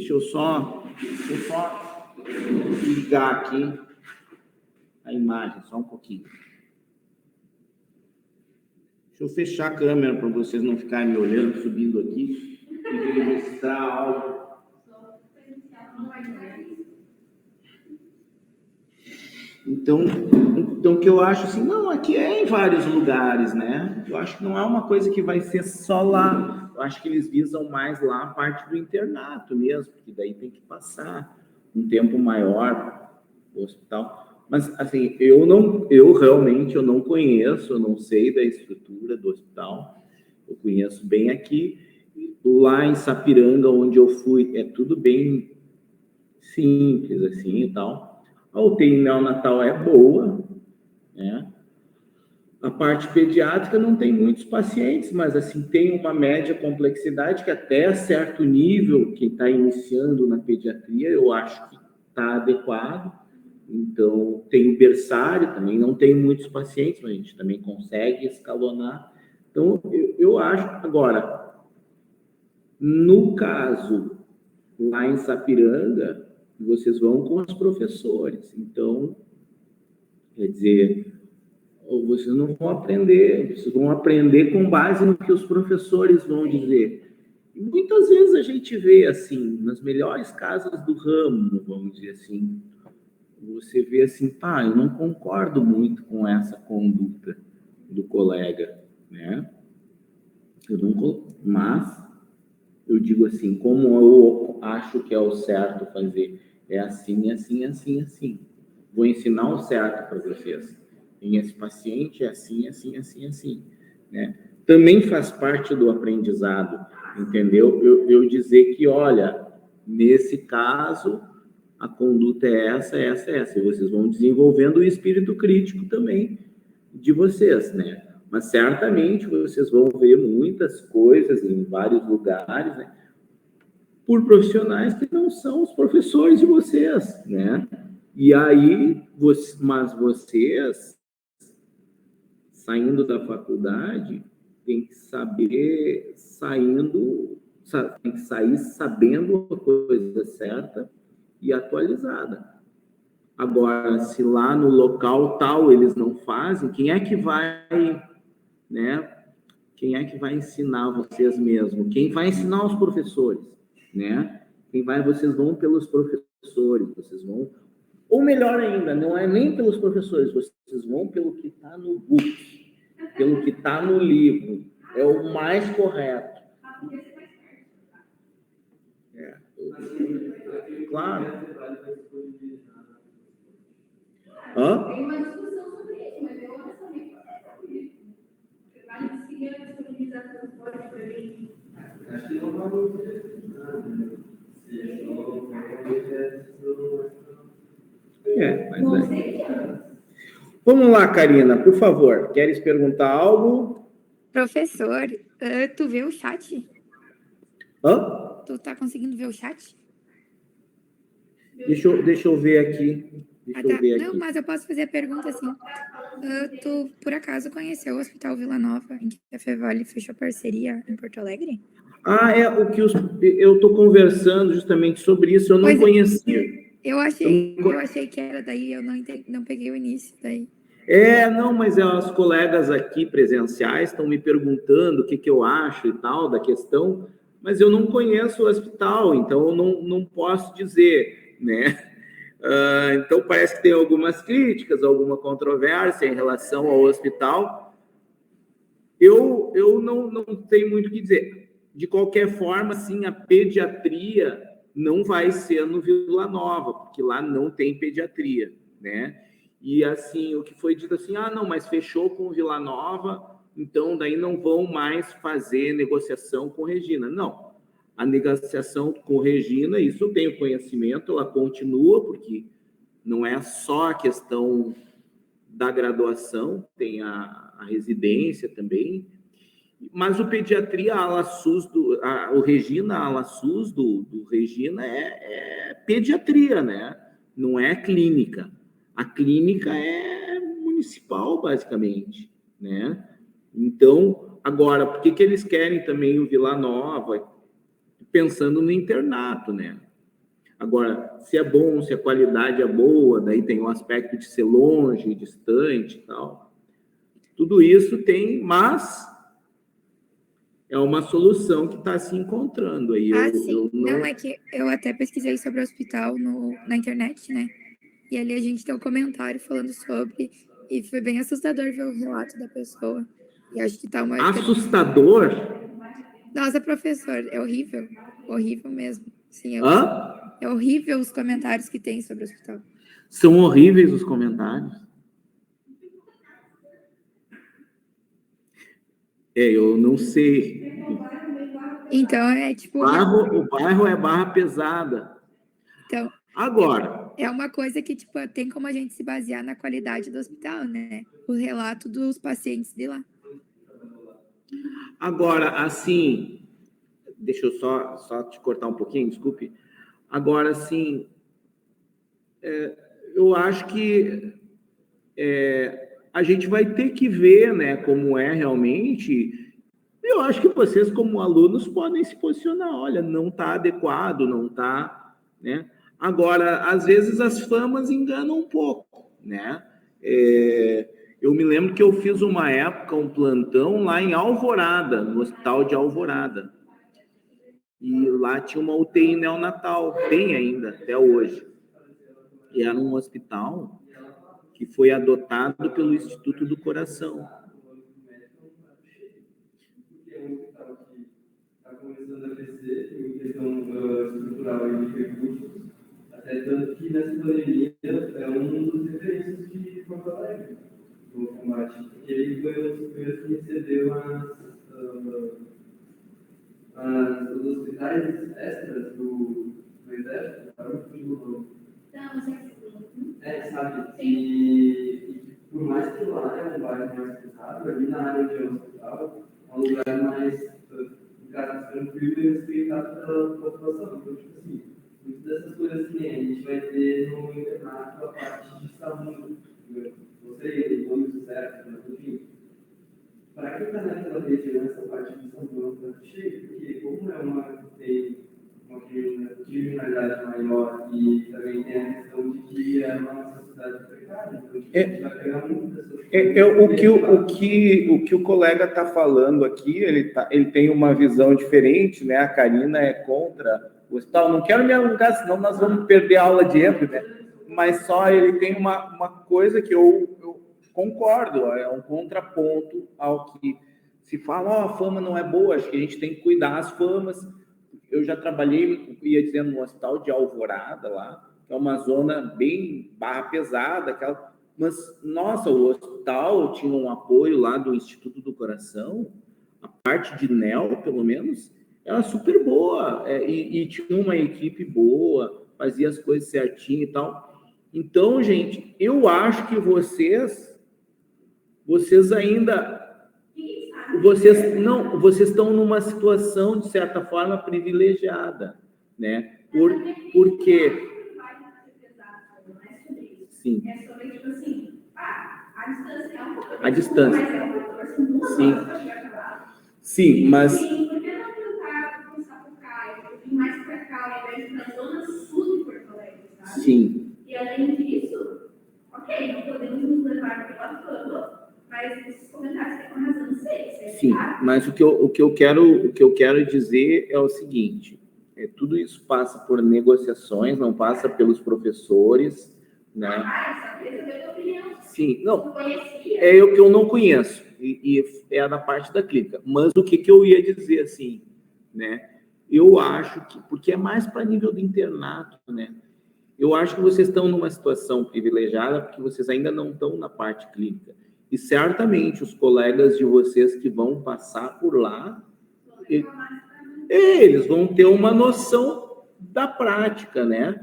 Deixa eu só ligar aqui a imagem, só um pouquinho. Deixa eu fechar a câmera para vocês não ficarem me olhando, subindo aqui e registrar algo. Então, o que eu acho assim, não, aqui é em vários lugares, né? Eu acho que não é uma coisa que vai ser só lá. Eu acho que eles visam mais lá a parte do internato mesmo, porque daí tem que passar um tempo maior no hospital. Mas, assim, eu realmente não conheço, eu não sei da estrutura do hospital. Eu conheço bem aqui. Lá em Sapiranga, onde eu fui, é tudo bem simples, assim, e tal. A UTI neonatal é boa, né? A parte pediátrica não tem muitos pacientes, mas assim tem uma média complexidade que até certo nível, quem está iniciando na pediatria, eu acho que está adequado. Então, tem o berçário também, não tem muitos pacientes, mas a gente também consegue escalonar. Então, eu acho... Agora, no caso, lá em Sapiranga, vocês vão com os professores. Então, quer dizer, vocês não vão aprender, vocês vão aprender com base no que os professores vão dizer. E muitas vezes a gente vê, assim, nas melhores casas do ramo, vamos dizer assim, você vê assim, pá, eu não concordo muito com essa conduta do colega, né? Mas eu digo assim, como eu acho que é o certo fazer, é assim, assim, assim, assim. Vou ensinar o certo para vocês. Em esse paciente é assim, assim, assim, assim, né? Também faz parte do aprendizado, entendeu? Eu dizer que, olha, nesse caso, a conduta é essa, essa, essa. E vocês vão desenvolvendo o espírito crítico também de vocês, né? Mas certamente vocês vão ver muitas coisas em vários lugares, né? Por profissionais que não são os professores de vocês, né? E aí, mas vocês, saindo da faculdade, tem que saber, tem que sair sabendo a coisa certa e atualizada. Agora, se lá no local tal eles não fazem, quem é que vai, né? Quem é que vai ensinar vocês mesmo? Quem vai ensinar os professores, né? Vocês vão pelos professores, vocês vão... Ou melhor ainda, não é nem pelos professores, vocês vão pelo que está no book, pelo que está no livro. É o mais correto. Claro. Hã? Tem uma discussão sobre isso, mas eu honestamente acho que vai seguir a disponibilização do código para mim. Acho que não vai mas é. Vamos lá, Karina, por favor. Queres perguntar algo? Professor, tu vê o chat? Hã? Tu tá conseguindo ver o chat? Deixa eu ver aqui. Não, mas eu posso fazer a pergunta assim. Tu, por acaso, conheceu o Hospital Vila Nova, em que a Fevale fechou parceria em Porto Alegre? Eu estou conversando justamente sobre isso, eu não conhecia. Eu achei que era daí, eu não peguei o início daí. Não, mas as colegas aqui presenciais estão me perguntando o que eu acho e tal da questão, mas eu não conheço o hospital, então eu não posso dizer, né? Então parece que tem algumas críticas, alguma controvérsia em relação ao hospital. Eu não tenho muito o que dizer. De qualquer forma, sim, a pediatria não vai ser no Vila Nova, porque lá não tem pediatria, né? E, assim, o que foi dito assim, não, mas fechou com o Vila Nova, então daí não vão mais fazer negociação com Regina. Não, a negociação com Regina, isso eu tenho conhecimento, ela continua, porque não é só a questão da graduação, tem a residência também, mas o pediatria ala SUS, o Regina ala SUS do Regina é pediatria, né? Não é clínica. A clínica é municipal, basicamente, né? Então, agora, por que eles querem também o Vila Nova? Pensando no internato, né? Agora, se é bom, se a qualidade é boa, daí tem o aspecto de ser longe, distante e tal. Tudo isso tem, mas é uma solução que está se encontrando aí. Sim. Não, é que eu até pesquisei sobre o hospital na internet, né? E ali a gente tem um comentário falando sobre, e foi bem assustador ver o relato da pessoa. E acho que tá uma... Assustador? Nossa, professor, é horrível. Horrível mesmo. Sim, é horrível os comentários que tem sobre o hospital. São horríveis os comentários. Eu não sei. Então, é tipo... O bairro é barra pesada. Então, agora... É uma coisa que, tipo, tem como a gente se basear na qualidade do hospital, né? O relato dos pacientes de lá. Agora, assim... Deixa eu só te cortar um pouquinho, desculpe. Agora, assim... eu acho que... a gente vai ter que ver, né, como é realmente. Eu acho que vocês, como alunos, podem se posicionar. Olha, não está adequado, não está, né? Agora, às vezes as famas enganam um pouco, né? Eu me lembro que eu fiz uma época um plantão lá em Alvorada, no Hospital de Alvorada. E lá tinha uma UTI neonatal, tem ainda, até hoje. E era um hospital que foi adotado pelo Instituto do Coração. Está começando a crescer em questão estrutural e de recursos, até tanto que nessa pandemia é um dos referências de Porto Alegre no combate, porque ele foi um dos primeiros que recebeu os hospitais extras do Exército, para o futuro. Sabe? E por mais que lá é um bairro mais pesado, ali na área de hospital, é um lugar mais tranquilo e respeitado pela população. Então, tipo assim, muitas dessas coisas que a gente vai ter no internato, a parte de saúde, você, todos certo, mas enfim, para quem está naquela região, essa parte de São Paulo está cheia, porque como tem uma criminalidade maior e também tem a questão de que é uma sociedade precária, então a gente vai pegar muito dessas coisas. O que o colega está falando aqui, ele tem uma visão diferente, né? A Karina é contra o hospital. Não quero me alongar, senão nós vamos perder a aula de EPI, né? Mas só ele tem uma coisa que eu concordo, é um contraponto ao que se fala, a fama não é boa, acho que a gente tem que cuidar das famas. Eu já trabalhei, ia dizendo, no hospital de Alvorada lá, que é uma zona bem barra pesada, mas, nossa, o hospital tinha um apoio lá do Instituto do Coração, a parte de neo, pelo menos, era super boa, e tinha uma equipe boa, fazia as coisas certinho e tal. Então, gente, eu acho que vocês ainda... Vocês estão numa situação, de certa forma, privilegiada, né? Porque... Sim. É sobre, tipo assim, a distância é um pouco... A distância. Mas é um pouco... Sim. Sim, mas... Sim, por que não tentar começar por cá, um pouquinho mais para cá, ao invés de na zona sul de Porto Alegre, sabe? Sim. E além disso, ok, não podemos nos levar pela fama, mas esses comentários têm uma razão de ser. Sim, mas o que eu quero dizer é o seguinte, tudo isso passa por negociações, não passa pelos professores, né? Sim, não, é o que eu não conheço, e é da parte da clínica, mas o que eu ia dizer, assim, né? Eu acho que, porque é mais para nível do internato, né? Eu acho que vocês estão numa situação privilegiada, porque vocês ainda não estão na parte clínica. E certamente os colegas de vocês que vão passar por lá, eles vão ter uma noção da prática, né?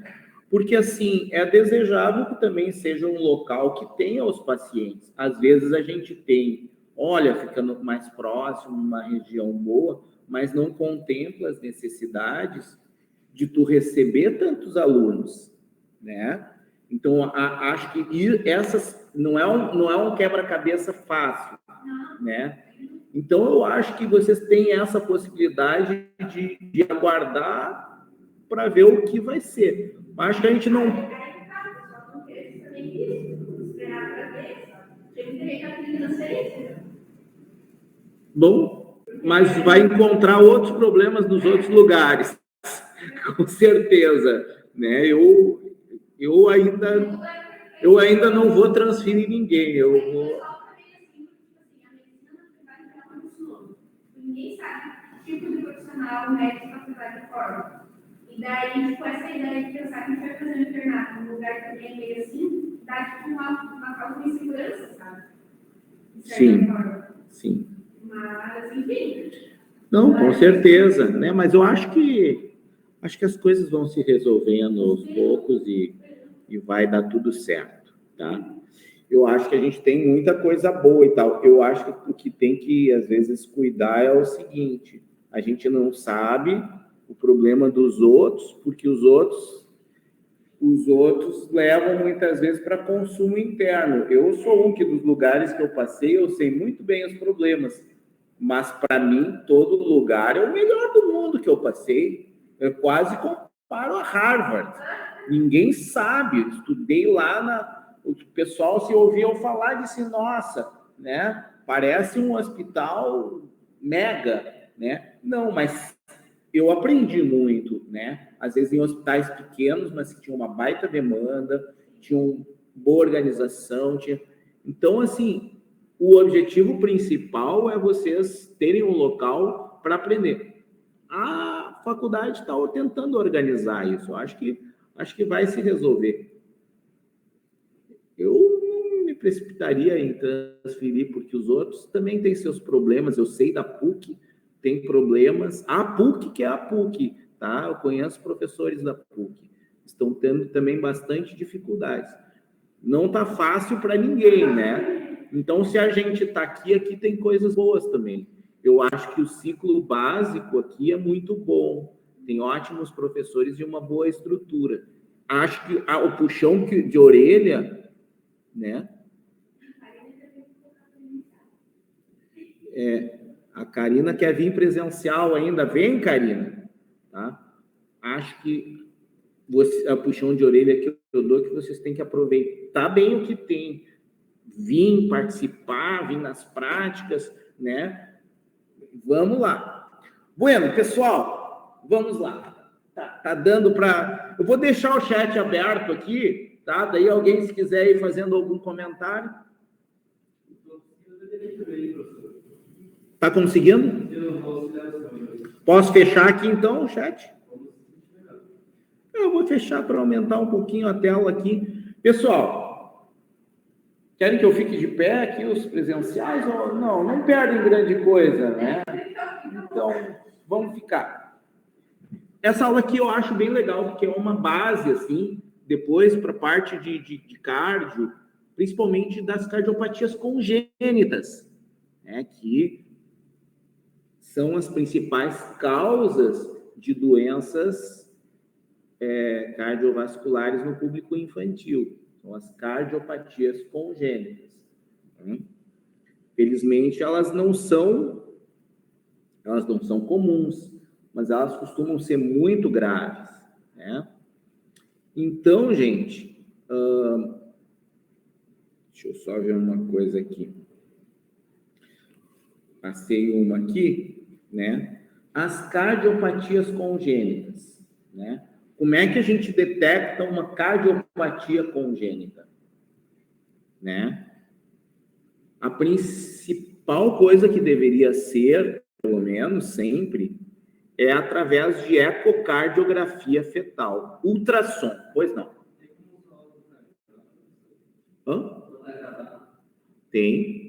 Porque, assim, é desejável que também seja um local que tenha os pacientes. Às vezes a gente tem, olha, ficando mais próximo, uma região boa, mas não contempla as necessidades de tu receber tantos alunos, né? Então, acho que essas não é um quebra-cabeça fácil, né? Então, eu acho que vocês têm essa possibilidade de aguardar para ver o que vai ser. Acho que a gente não... Bom, mas vai encontrar outros problemas nos outros lugares, com certeza, né? Eu ainda não vou transferir ninguém, eu vou... Ninguém sabe que tipo de profissional o médico vai precisar de forma. E daí, tipo, essa ideia de pensar que a gente vai fazer um internato num lugar que é meio assim, dá tipo uma falta de segurança, sabe? Sim, sim. Mas, enfim. Não, com certeza, né? Mas eu acho que as coisas vão se resolvendo aos poucos e vai dar tudo certo, tá? Eu acho que a gente tem muita coisa boa e tal. Eu acho que o que tem que, às vezes, cuidar é o seguinte: a gente não sabe o problema dos outros, porque os outros levam muitas vezes para consumo interno. Eu sou um que, dos lugares que eu passei, eu sei muito bem os problemas, mas para mim todo lugar é o melhor do mundo que eu passei. Eu quase comparo a Harvard. Ninguém sabe. Eu estudei lá, o pessoal se ouvia falar e disse, nossa, né? Parece um hospital mega, né? Não, mas eu aprendi muito, né? Às vezes em hospitais pequenos, mas que tinha uma baita demanda, tinha uma boa organização, Então, assim, o objetivo principal é vocês terem um local para aprender. A faculdade está tentando organizar isso. Acho que vai se resolver. Eu não me precipitaria em transferir, porque os outros também têm seus problemas. Eu sei da PUC, tem problemas. A PUC, que é a PUC, tá? Eu conheço professores da PUC. Estão tendo também bastante dificuldades. Não está fácil para ninguém, né? Então, se a gente está aqui tem coisas boas também. Eu acho que o ciclo básico aqui é muito bom. Tem ótimos professores e uma boa estrutura. Acho que o puxão de orelha, né? A Karina quer vir presencial ainda. Vem, Karina. Tá? Acho que a puxão de orelha que eu dou que vocês têm que aproveitar bem o que tem. Vir participar, vir nas práticas, né? Vamos lá. Bueno, pessoal, vamos lá. Tá dando para... Eu vou deixar o chat aberto aqui, tá? Daí alguém, se quiser ir fazendo algum comentário. Tá conseguindo? Posso fechar aqui, então, o chat? Eu vou fechar para aumentar um pouquinho a tela aqui. Pessoal, querem que eu fique de pé aqui, os presenciais? Ou não? Não perdem grande coisa, né? Então, vamos ficar. Essa aula aqui eu acho bem legal, porque é uma base, assim, depois para a parte de cardio, principalmente das cardiopatias congênitas, né? Que são as principais causas de doenças cardiovasculares no público infantil. São as cardiopatias congênitas. Felizmente, elas não são comuns, mas elas costumam ser muito graves, né? Então, gente, deixa eu só ver uma coisa aqui. Passei uma aqui, né? As cardiopatias congênitas, né? Como é que a gente detecta uma cardiopatia congênita, né? A principal coisa que deveria ser, pelo menos sempre, é através de ecocardiografia fetal. Ultrassom, pois não? Hã? Tem.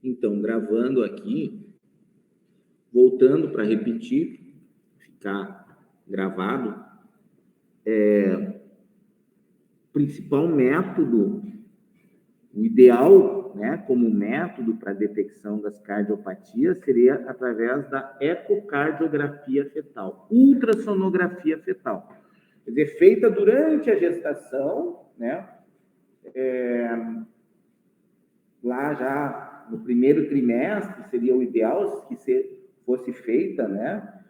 Então, gravando aqui, voltando para repetir, ficar gravado, principal método, o ideal, né, como método para detecção das cardiopatias seria através da ecocardiografia fetal, ultrassonografia fetal. Quer dizer, feita durante a gestação, né, lá já no primeiro trimestre, seria o ideal que fosse feita, né?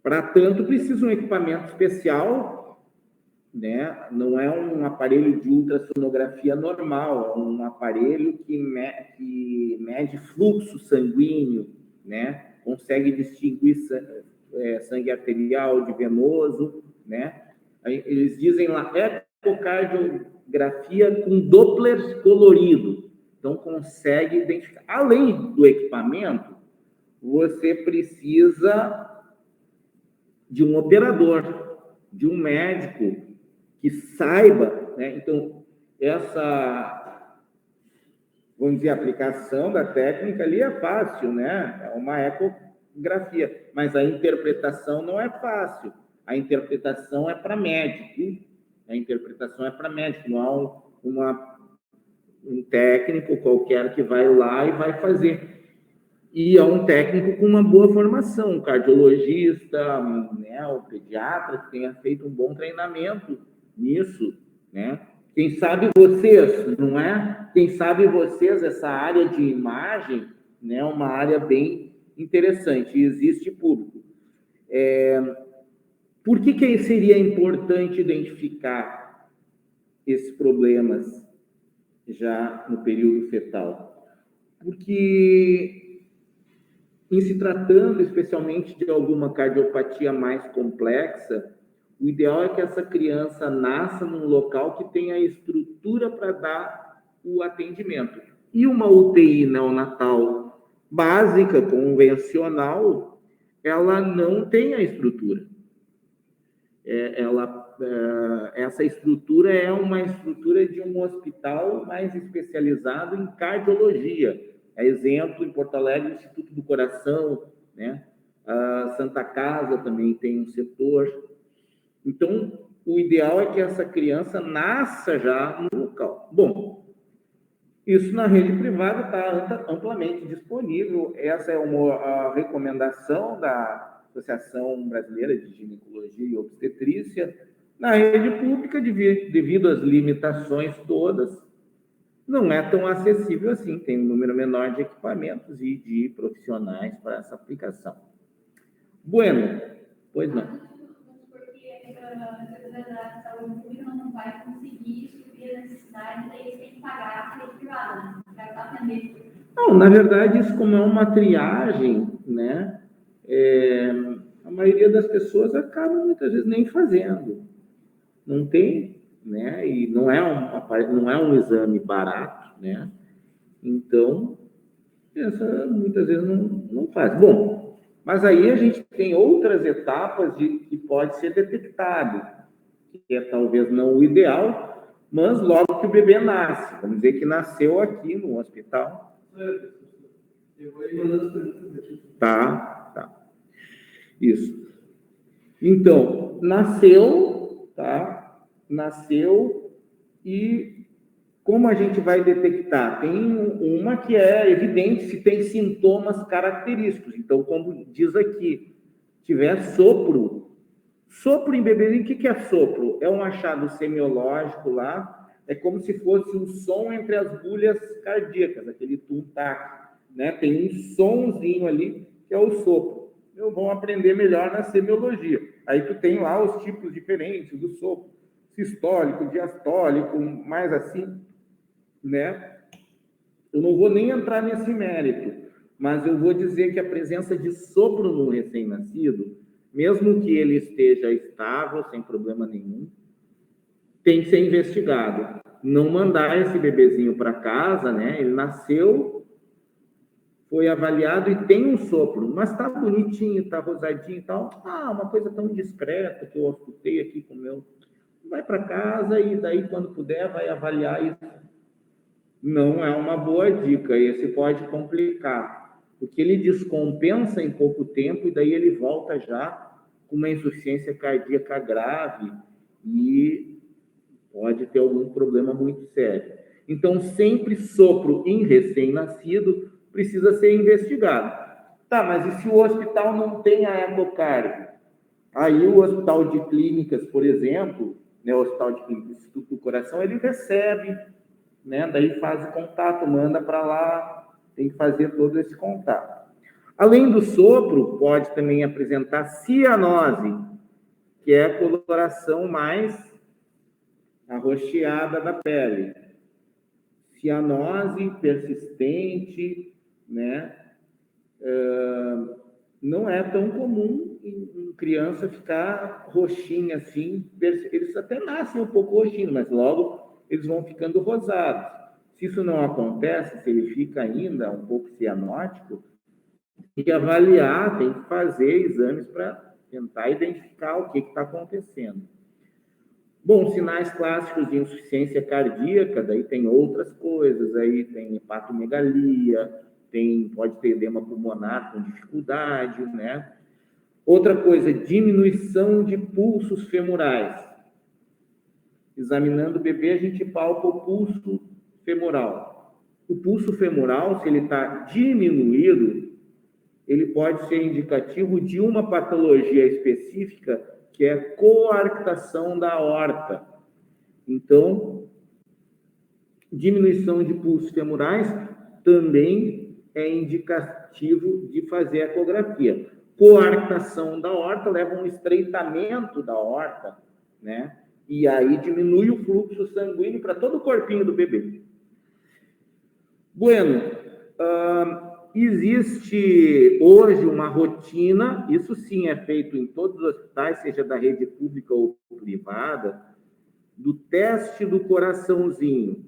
Para tanto, precisa um equipamento especial, né? Não é um aparelho de ultrassonografia normal, é um aparelho que mede fluxo sanguíneo, né? Consegue distinguir sangue arterial de venoso, né? Eles dizem lá, ecocardiografia com Doppler colorido. Então, consegue identificar. Além do equipamento, você precisa de um operador, de um médico que saiba, né? Então, essa, vamos dizer, aplicação da técnica ali é fácil, né? É uma ecografia, mas a interpretação não é fácil. A interpretação é para médico. A interpretação é para médico, não há um técnico qualquer que vai lá e vai fazer. E é um técnico com uma boa formação, um cardiologista, né, um pediatra que tenha feito um bom treinamento nisso, né? Quem sabe vocês, não é? Quem sabe vocês, essa área de imagem, né, é uma área bem interessante, e existe público. Por que seria importante identificar esses problemas já no período fetal? Porque, em se tratando especialmente de alguma cardiopatia mais complexa, o ideal é que essa criança nasça num local que tenha estrutura para dar o atendimento. E uma UTI neonatal básica, convencional, ela não tem a estrutura. Essa estrutura é uma estrutura de um hospital mais especializado em cardiologia. Exemplo, em Porto Alegre, o Instituto do Coração, né? A Santa Casa também tem um setor. Então, o ideal é que essa criança nasça já no local. Bom, isso na rede privada está amplamente disponível. Essa é a recomendação da Associação Brasileira de Ginecologia e Obstetrícia. Na rede pública, devido às limitações todas, não é tão acessível assim. Tem um número menor de equipamentos e de profissionais para essa aplicação. Bueno, pois não. Porque a saúde pública não vai conseguir suprir a necessidade, daí eles têm que pagar a rede privada, para atender. Não, na verdade, isso como é uma triagem, né? A maioria das pessoas acaba muitas vezes nem fazendo. Não tem, né? E não é um exame barato, né? Então, muitas vezes não faz. Bom, mas aí a gente tem outras etapas que pode ser detectado, que é talvez não o ideal, mas logo que o bebê nasce, vamos dizer que nasceu aqui no hospital. Eu vou ir mandando as perguntas aqui. Tá. Isso. Então, nasceu, tá? Nasceu e como a gente vai detectar? Tem uma que é evidente se tem sintomas característicos. Então, como diz aqui, tiver sopro em bebezinho, o que é sopro? É um achado semiológico lá, é como se fosse um som entre as bulhas cardíacas, aquele tum-tac, né? Tem um sonzinho ali que é o sopro. Vamos aprender melhor na semiologia. Aí tu tem lá os tipos diferentes do sopro, sistólico, diastólico, mais assim, né? Eu não vou nem entrar nesse mérito, mas eu vou dizer que a presença de sopro no recém-nascido, mesmo que ele esteja estável, sem problema nenhum, tem que ser investigado. Não mandar esse bebezinho para casa, né? Ele nasceu, foi avaliado e tem um sopro, mas está bonitinho, está rosadinho e tal. Uma coisa tão discreta que eu escutei aqui com o meu. Vai para casa e daí, quando puder, vai avaliar isso. Não é uma boa dica, esse pode complicar, porque ele descompensa em pouco tempo e daí ele volta já com uma insuficiência cardíaca grave e pode ter algum problema muito sério. Então, sempre sopro em recém-nascido precisa ser investigado. Tá, mas e se o hospital não tem a ecocardio? Aí o hospital de clínicas, por exemplo, né, o hospital de clínicas do Instituto do Coração, ele recebe, né, daí faz o contato, manda para lá Tem que fazer todo esse contato. Além do sopro, pode também apresentar cianose, que é a coloração mais arroxeada da pele. Cianose persistente, né? Não é tão comum em criança ficar roxinha assim. Eles até nascem um pouco roxinhos, mas logo eles vão ficando rosados. Se isso não acontece, se ele fica ainda um pouco cianótico, tem que avaliar, tem que fazer exames para tentar identificar o que está acontecendo. Bom, sinais clássicos de insuficiência cardíaca, daí tem outras coisas, aí tem hepatomegalia, pode ter edema pulmonar com dificuldade, né? Outra coisa, diminuição de pulsos femorais. Examinando o bebê, a gente palpa o pulso femoral. O pulso femoral, se ele está diminuído, ele pode ser indicativo de uma patologia específica, que é coarctação da aorta. Então, diminuição de pulsos femorais também é indicativo de fazer ecografia. Coarctação da aorta leva a um estreitamento da aorta, né? E aí diminui o fluxo sanguíneo para todo o corpinho do bebê. Bueno, existe hoje uma rotina, isso sim é feito em todos os hospitais, seja da rede pública ou privada, do teste do coraçãozinho.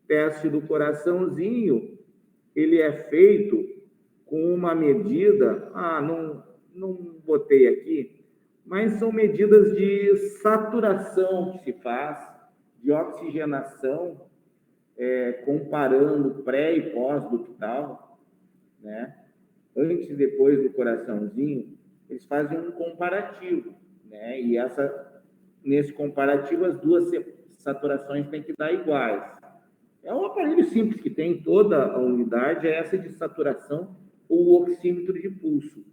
O teste do coraçãozinho, ele é feito com uma medida, não botei aqui, mas são medidas de saturação que se faz, de oxigenação, comparando pré e pós-ductal, né? Antes e depois do coraçãozinho, eles fazem um comparativo, né? E nesse comparativo, as duas saturações têm que dar iguais. É um aparelho simples que tem em toda a unidade, é essa de saturação ou o oxímetro de pulso.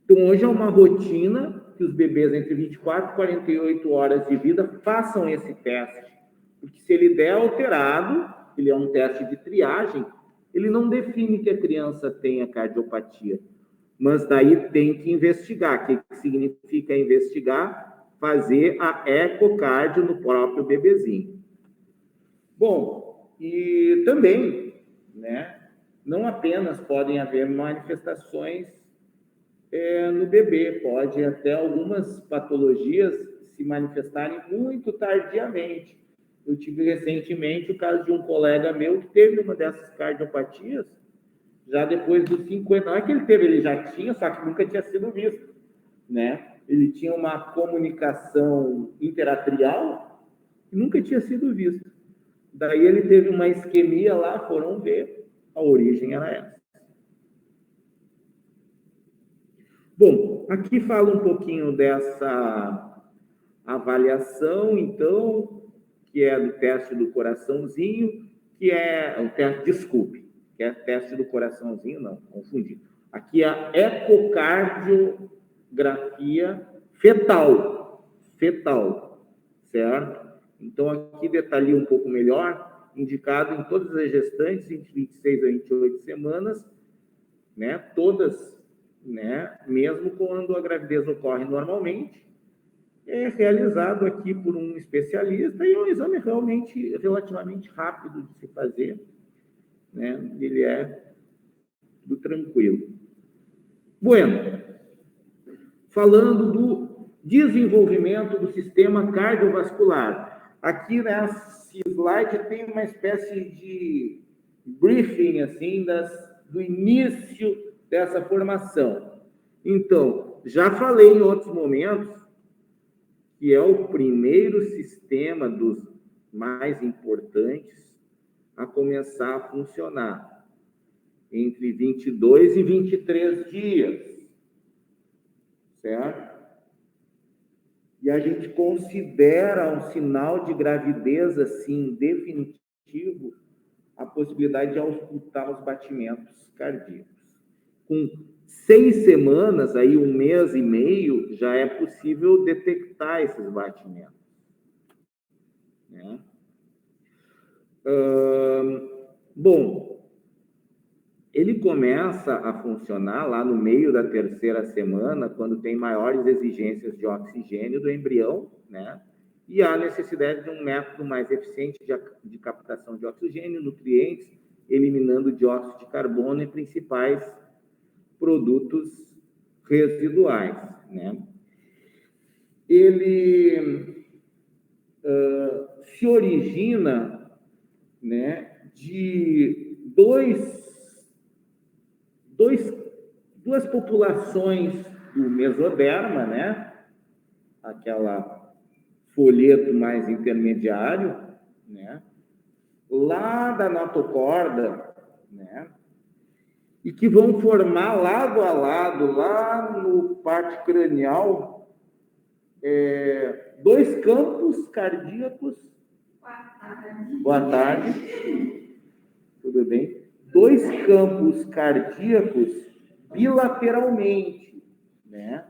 Então, hoje é uma rotina que os bebês entre 24 e 48 horas de vida façam esse teste. Porque se ele der alterado, ele é um teste de triagem, ele não define que a criança tenha cardiopatia. Mas daí tem que investigar. O que significa investigar? Fazer a ecocardio no próprio bebezinho. Bom, e também, né, não apenas podem haver manifestações no bebê, pode até algumas patologias se manifestarem muito tardiamente. Eu tive recentemente o caso de um colega meu que teve uma dessas cardiopatias já depois dos 50 anos. Não é que ele teve, ele já tinha, só que nunca tinha sido visto, né? Ele tinha uma comunicação interatrial e nunca tinha sido visto. Daí ele teve uma isquemia lá, foram ver, a origem era essa. Bom, aqui fala um pouquinho dessa avaliação, então, que é do teste do coraçãozinho, que é o teste, desculpe, que é teste do coraçãozinho, não, confundi. Aqui é a ecocardiografia fetal, certo? Então, aqui detalhei um pouco melhor, indicado em todas as gestantes, entre 26 a 28 semanas, né? Todas, né? Mesmo quando a gravidez ocorre normalmente, é realizado aqui por um especialista e é um exame relativamente rápido de se fazer, né? Ele é do tranquilo. Bueno, falando do desenvolvimento do sistema cardiovascular. Aqui nesse slide tem uma espécie de briefing assim do início dessa formação. Então, já falei em outros momentos que é o primeiro sistema dos mais importantes a começar a funcionar entre 22 e 23 dias, certo? E a gente considera um sinal de gravidez, assim, definitivo, a possibilidade de auscultar os batimentos cardíacos. Com 6 semanas, aí 1 mês e meio, já é possível detectar esses batimentos, né? Bom, ele começa a funcionar lá no meio da 3ª semana, quando tem maiores exigências de oxigênio do embrião, né? E há necessidade de um método mais eficiente de captação de oxigênio, nutrientes, eliminando dióxido de carbono e principais produtos residuais, né? Ele se origina, né, de duas populações do mesoderma, né? Aquela folheto mais intermediário, né? Lá da notocorda, né? E que vão formar lado a lado, lá no parte cranial, 2 campos cardíacos. Boa tarde. Tudo bem? 2 campos cardíacos bilateralmente, né?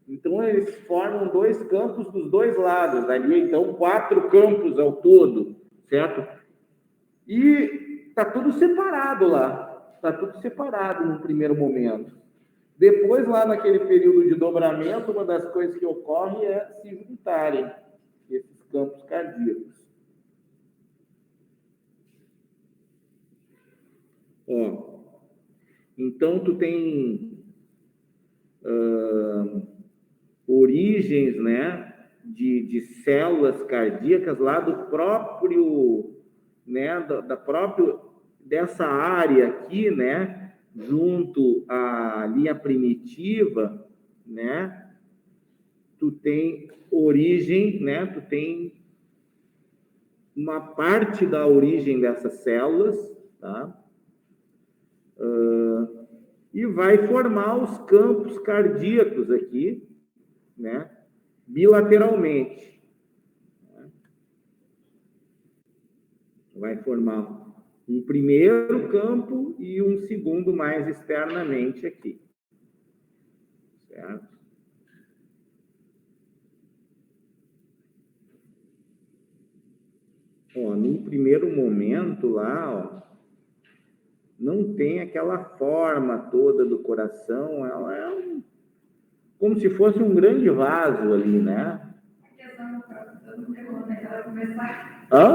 Então, eles formam 2 campos dos 2 lados, ali, então, 4 campos ao todo, certo? E está tudo separado lá, está tudo separado no primeiro momento. Depois, lá naquele período de dobramento, uma das coisas que ocorre é se juntarem esses campos cardíacos. Ó, então, tu tem origens, né, de células cardíacas lá do próprio, né, dessa área aqui, né, junto à linha primitiva, né, tu tem origem, né, tu tem uma parte da origem dessas células, tá? E vai formar os campos cardíacos aqui, né, bilateralmente. Vai formar um primeiro campo e um segundo mais externamente aqui. Certo? Ó, no primeiro momento lá, ó, não tem aquela forma toda do coração, ela é como se fosse um grande vaso ali, né? A questão da próxima, todo mundo pergunta, né? Ela começar. Hã?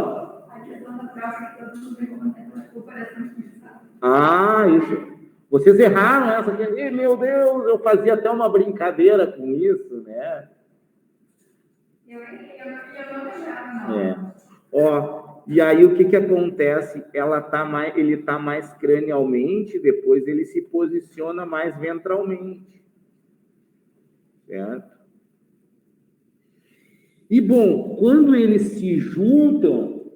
A questão da próxima, todo mundo pergunta, né? O coração começar. Ah, isso. Vocês erraram essa aqui. Ih, meu Deus, eu fazia até uma brincadeira com isso, né? Eu não deixava, não. Ó, e aí o que acontece? Ele tá mais cranialmente, depois ele se posiciona mais ventralmente. Certo? E, bom, quando eles se juntam,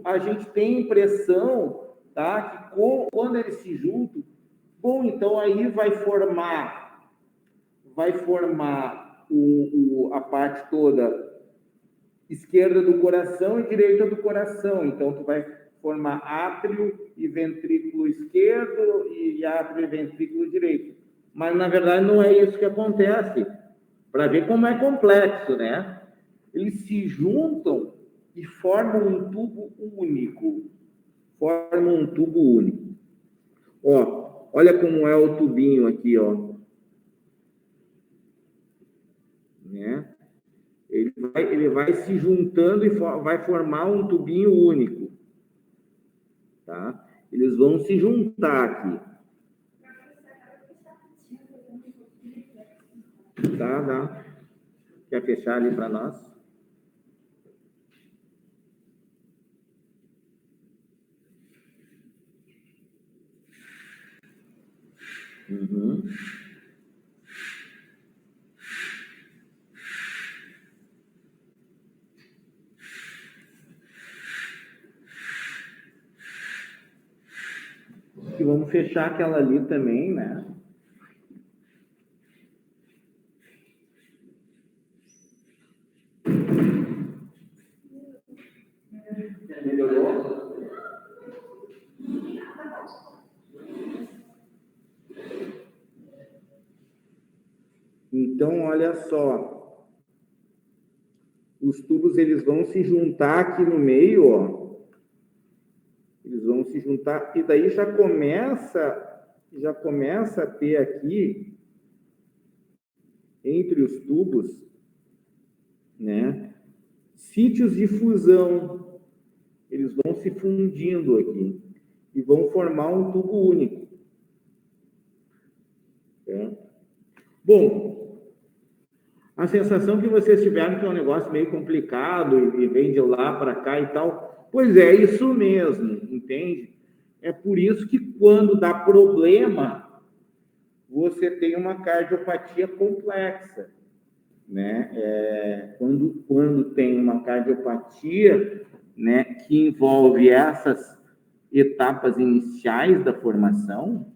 a gente tem a impressão, tá, que quando eles se juntam, bom, então aí vai formar a parte toda esquerda do coração e direita do coração. Então, tu vai formar átrio e ventrículo esquerdo e átrio e ventrículo direito. Mas, na verdade, não é isso que acontece. Para ver como é complexo, né? Eles se juntam e formam um tubo único. Ó, olha como é o tubinho aqui, ó. Né? Ele vai se juntando e vai formar um tubinho único. Tá? Eles vão se juntar aqui. Tá. Quer fechar ali para nós? Uhum. E vamos fechar aquela ali também, né? Melhorou? Então, olha só. Os tubos, eles vão se juntar aqui no meio, ó. Eles vão se juntar E daí já começa a ter aqui, entre os tubos, né, sítios de fusão. Eles vão se fundindo aqui e vão formar um tubo único. Tá? Bom, a sensação que vocês tiveram que é um negócio meio complicado e vem de lá para cá e tal, pois é, isso mesmo, entende? É por isso que quando dá problema, você tem uma cardiopatia complexa, né? Quando tem uma cardiopatia, né, que envolve essas etapas iniciais da formação,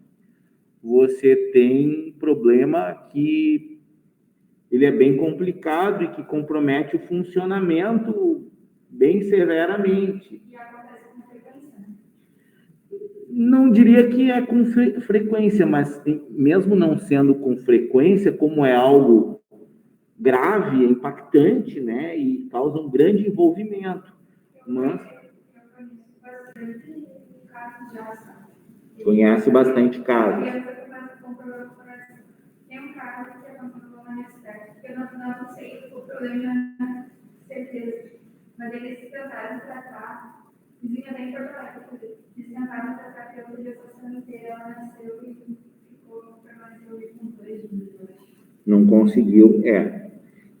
você tem um problema que ele é bem complicado e que compromete o funcionamento bem severamente. E acontece com frequência, né? Não diria que é com frequência, mas mesmo não sendo com frequência, como é algo grave, é impactante, né, e causa um grande envolvimento. Mas conhece bastante casos. Tem um caso que aconteceu na minha cidade, que eu não sei o problema, certeza, mas eles tentaram tratar, vizinha bem Porto Alegre, eles tentaram tratar pela gestação inteira, ela nasceu e permaneceu com 2 dias, eu acho. Não conseguiu,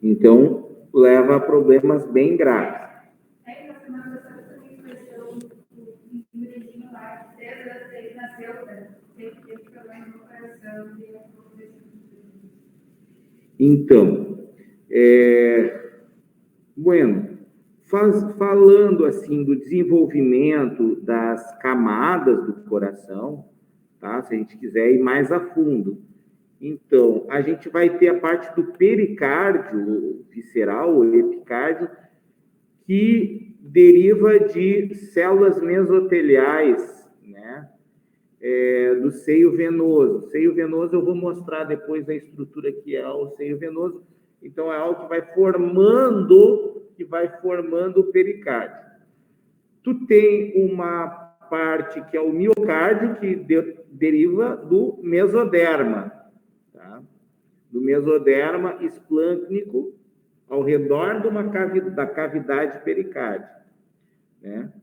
Então, leva a problemas bem graves. Aí, na semana passada, também conheceu um menino lá, 10 anos, ele nasceu, teve problema no coração, e aconteceu. Então, bueno, falando assim do desenvolvimento das camadas do coração, tá? Se a gente quiser ir mais a fundo. Então, a gente vai ter a parte do pericárdio visceral, ou epicárdio, que deriva de células mesoteliais, né? Do seio venoso. Seio venoso eu vou mostrar depois a estrutura que é o seio venoso. Então, é algo que vai formando o pericárdio. Tu tem uma parte que é o miocárdio, que deriva do mesoderma, tá? Do mesoderma esplâncnico ao redor da cavidade pericárdica, né?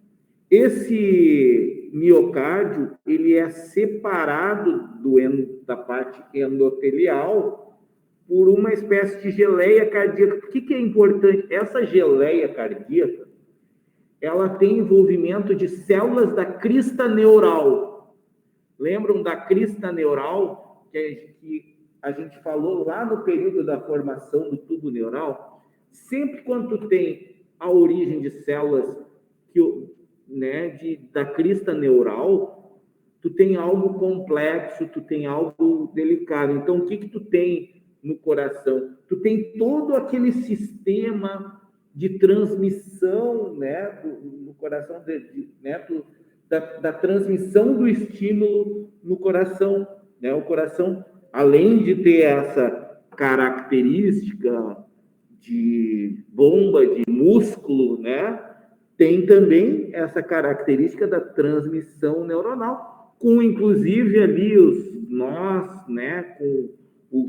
Esse miocárdio, ele é separado da parte endotelial por uma espécie de geleia cardíaca. Por que é importante? Essa geleia cardíaca, ela tem envolvimento de células da crista neural. Lembram da crista neural que a gente falou lá no período da formação do tubo neural? Sempre quando tu tem a origem de células da crista neural, tu tem algo complexo, tu tem algo delicado. Então, o que tu tem no coração? Tu tem todo aquele sistema de transmissão, né, no coração, da transmissão do estímulo no coração, né? O coração, além de ter essa característica de bomba, de músculo, né? Tem também essa característica da transmissão neuronal, com inclusive ali os nós, né? Com o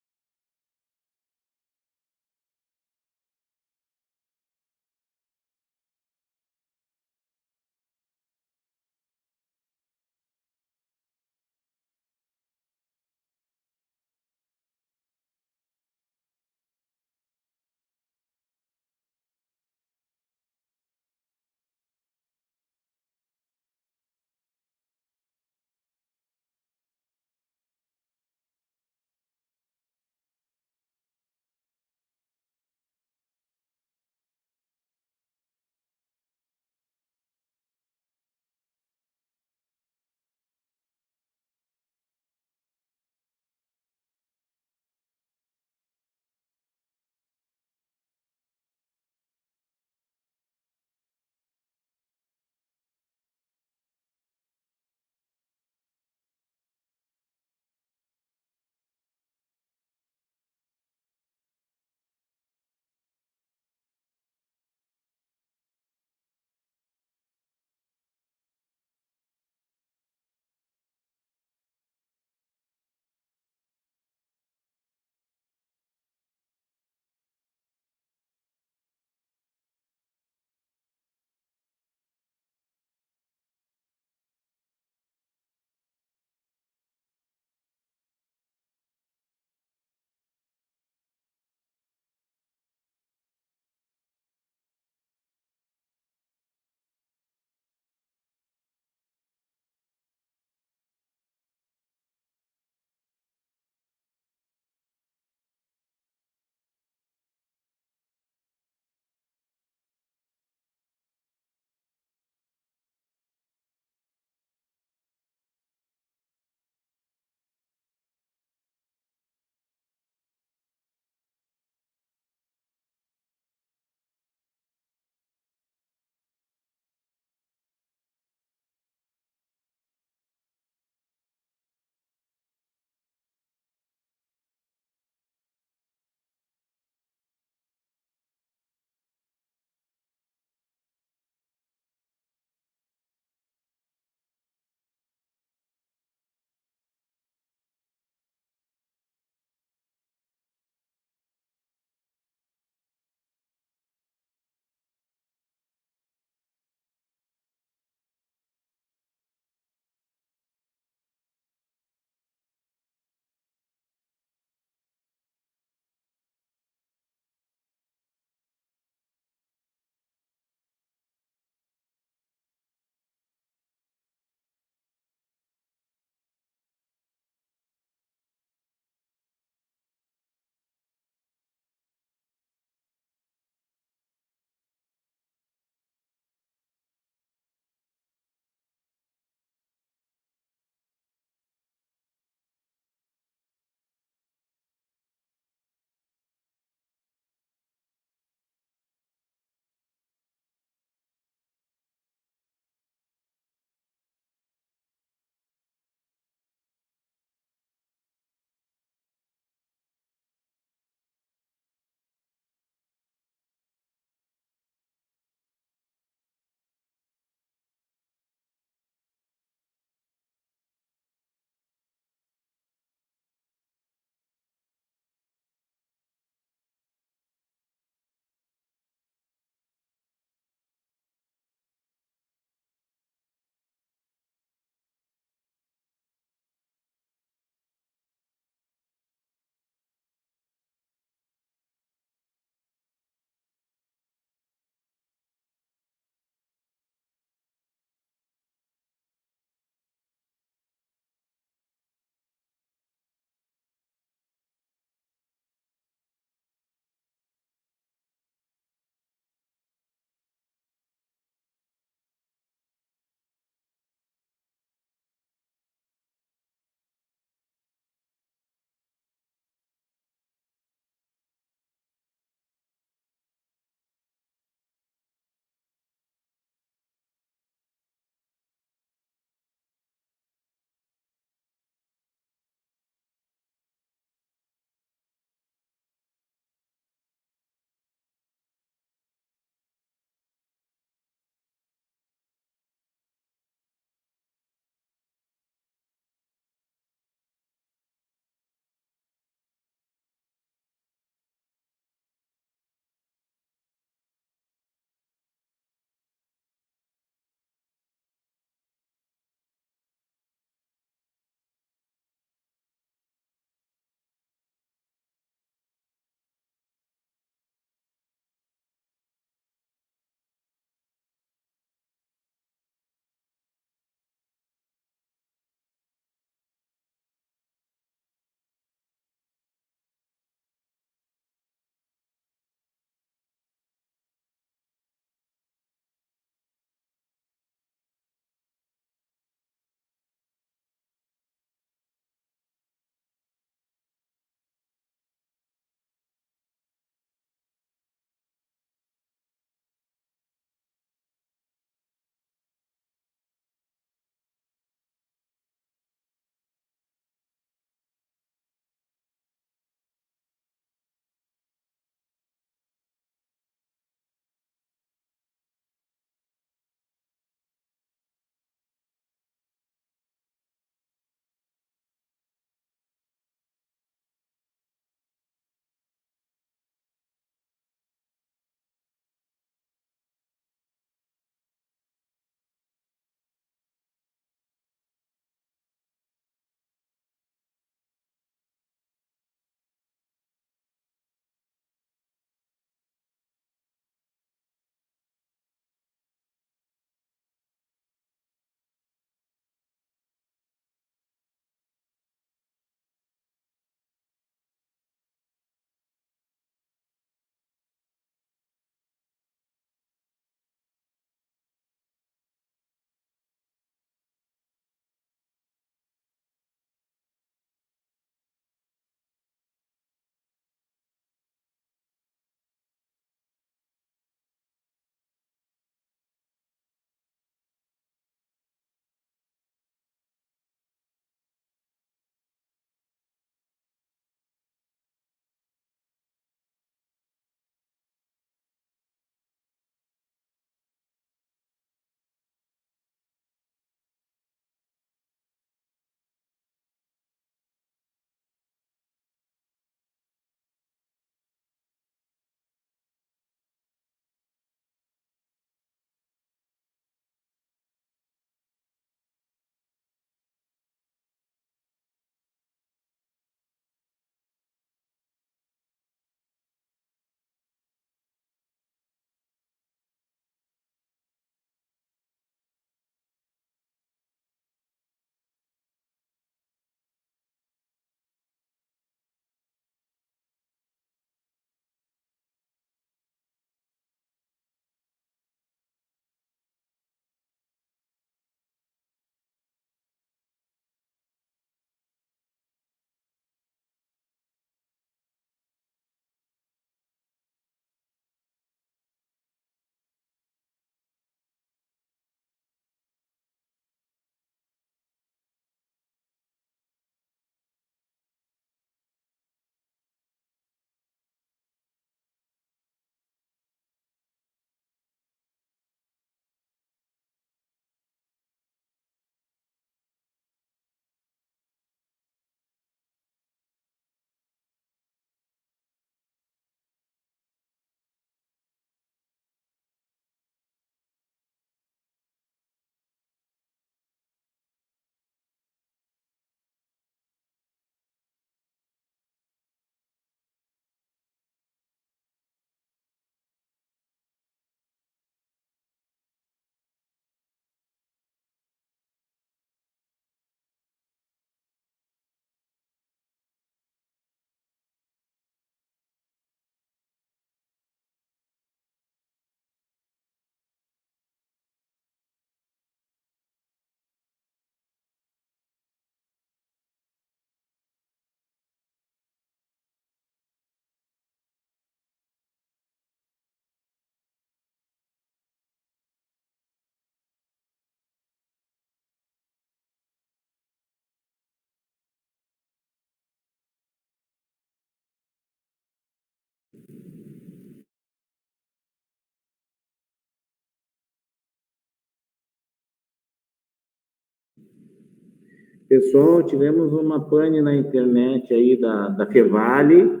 Pessoal, tivemos uma pane na internet aí da Fevale,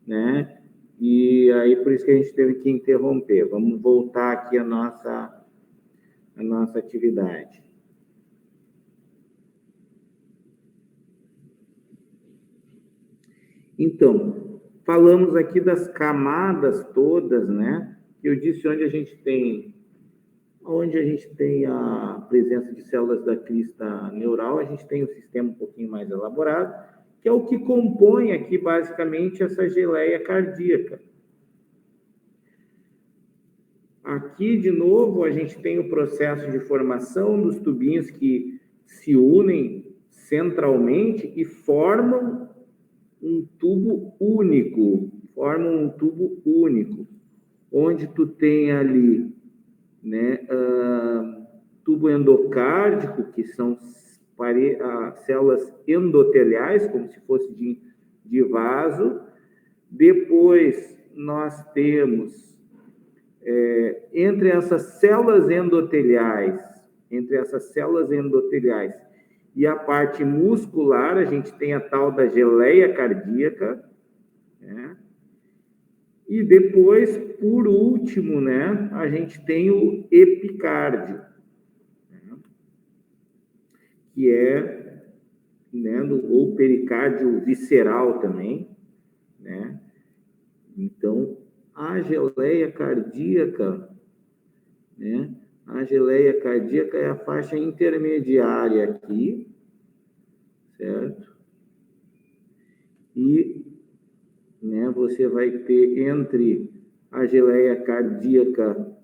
né? E aí por isso que a gente teve que interromper. Vamos voltar aqui a nossa atividade. Então, falamos aqui das camadas todas, né? Eu disse onde a gente tem a presença de células da crista neural, a gente tem um sistema um pouquinho mais elaborado, que é o que compõe aqui basicamente essa geleia cardíaca. Aqui, de novo, a gente tem o processo de formação dos tubinhos que se unem centralmente e formam um tubo único, onde tu tem ali, né, tubo endocárdico, que são células endoteliais, como se fosse de vaso. Depois nós temos, entre essas células endoteliais e a parte muscular, a gente tem a tal da geleia cardíaca, né? E depois, por último, né, a gente tem o epicárdio, né, que é, né, ou pericárdio visceral também, né? Então, a geleia cardíaca, né? A geleia cardíaca é a faixa intermediária aqui, certo? E, né, você vai ter entre a geleia cardíaca,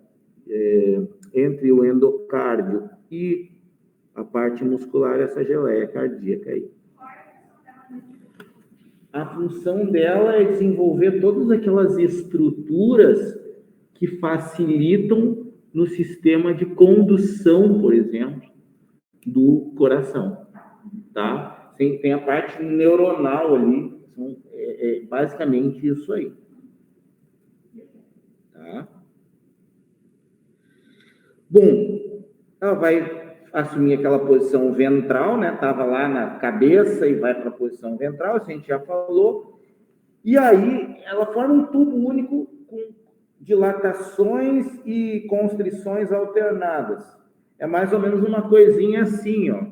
entre o endocárdio e a parte muscular, essa geleia cardíaca aí. A função dela é desenvolver todas aquelas estruturas que facilitam no sistema de condução, por exemplo, do coração, tá? Tem a parte neuronal ali, basicamente isso aí, tá? Bom, ela vai assumir aquela posição ventral, né? Tava lá na cabeça e vai para a posição ventral, isso a gente já falou. E aí ela forma um tubo único com dilatações e constrições alternadas. É mais ou menos uma coisinha assim, ó,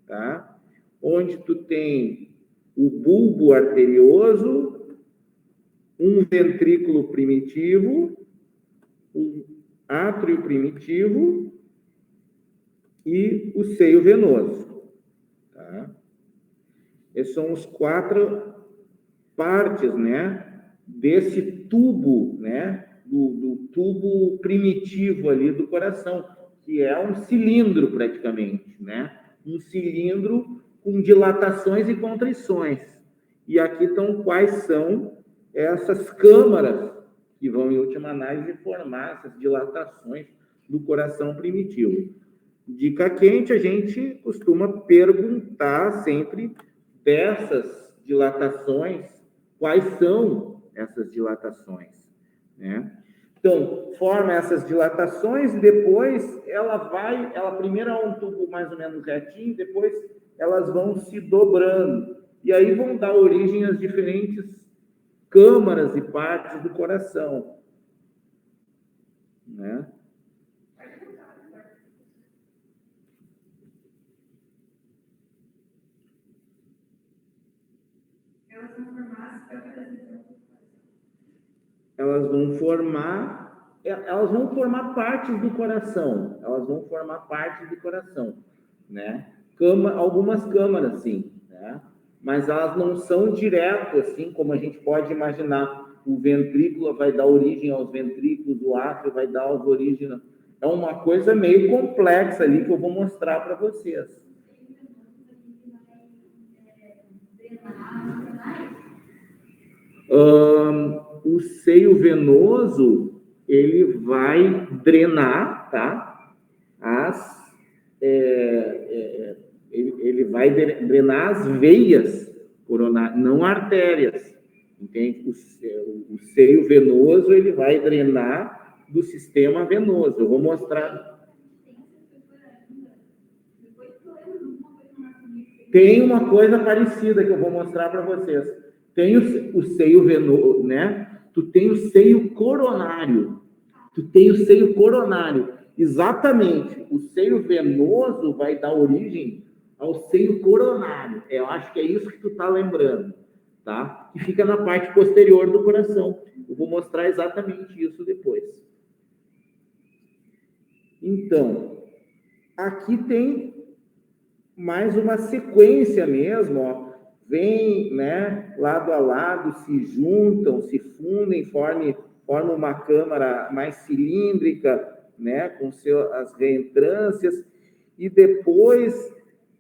tá? Onde tu tem o bulbo arterioso, um ventrículo primitivo, um átrio primitivo e o seio venoso, tá? Essas são as 4 partes, né, desse tubo, né, do tubo primitivo ali do coração, que é um cilindro praticamente, né? Um cilindro com dilatações e contrições. E aqui estão quais são essas câmaras que vão, em última análise, formar essas dilatações do coração primitivo. Dica quente, a gente costuma perguntar sempre dessas dilatações, quais são essas dilatações, né? Então, forma essas dilatações, depois ela primeiro é um tubo mais ou menos retinho, depois elas vão se dobrando, e aí vão dar origem às diferentes câmaras e partes do coração, né? Elas vão formar partes do coração. Né? Algumas câmaras, sim, né? Mas elas não são direto, assim, como a gente pode imaginar. O ventrículo vai dar origem aos ventrículos, o átrio vai dar origem... É uma coisa meio complexa ali que eu vou mostrar para vocês. O seio venoso, ele vai drenar, tá? Ele vai drenar as veias coronárias, não artérias, entende? O seio venoso, ele vai drenar do sistema venoso. Eu vou mostrar. Tem uma coisa parecida que eu vou mostrar para vocês. Tem o seio venoso, né? Tu tem o seio coronário. Exatamente. O seio venoso vai dar origem ao seio coronário. Eu acho que é isso que tu tá lembrando, tá? Que fica na parte posterior do coração. Eu vou mostrar exatamente isso depois. Então, aqui tem mais uma sequência mesmo, ó. Vem, né, lado a lado, se juntam, se fundem, formam uma câmara mais cilíndrica, né, com as reentrâncias, e depois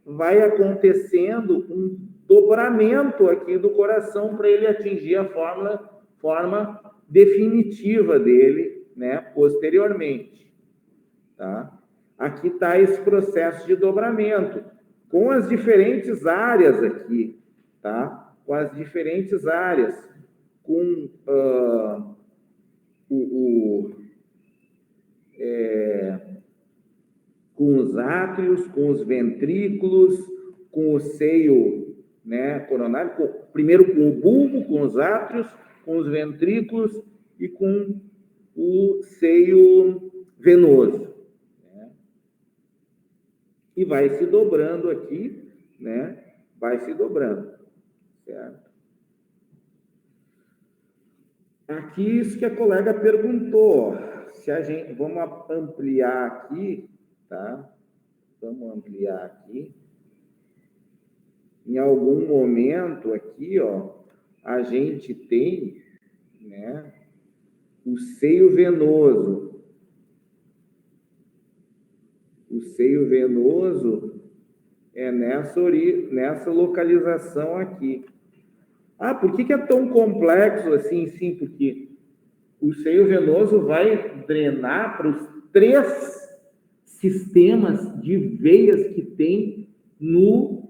vai acontecendo um dobramento aqui do coração para ele atingir a forma definitiva dele, né, posteriormente, tá? Aqui está esse processo de dobramento, com as diferentes áreas aqui, tá? Com as diferentes áreas, com com os átrios, com os ventrículos, com o seio, né, coronário, primeiro com o bulbo, com os átrios, com os ventrículos e com o seio venoso. Né? E vai se dobrando aqui, né? Vai se dobrando, certo? Aqui, isso que a colega perguntou, se a gente, vamos ampliar aqui, tá? Vamos ampliar aqui. Em algum momento aqui, ó, a gente tem, né, o seio venoso. O seio venoso é nessa localização aqui. Ah, por que é tão complexo assim? Sim, porque o seio venoso vai drenar para os 3 sistemas de veias que tem no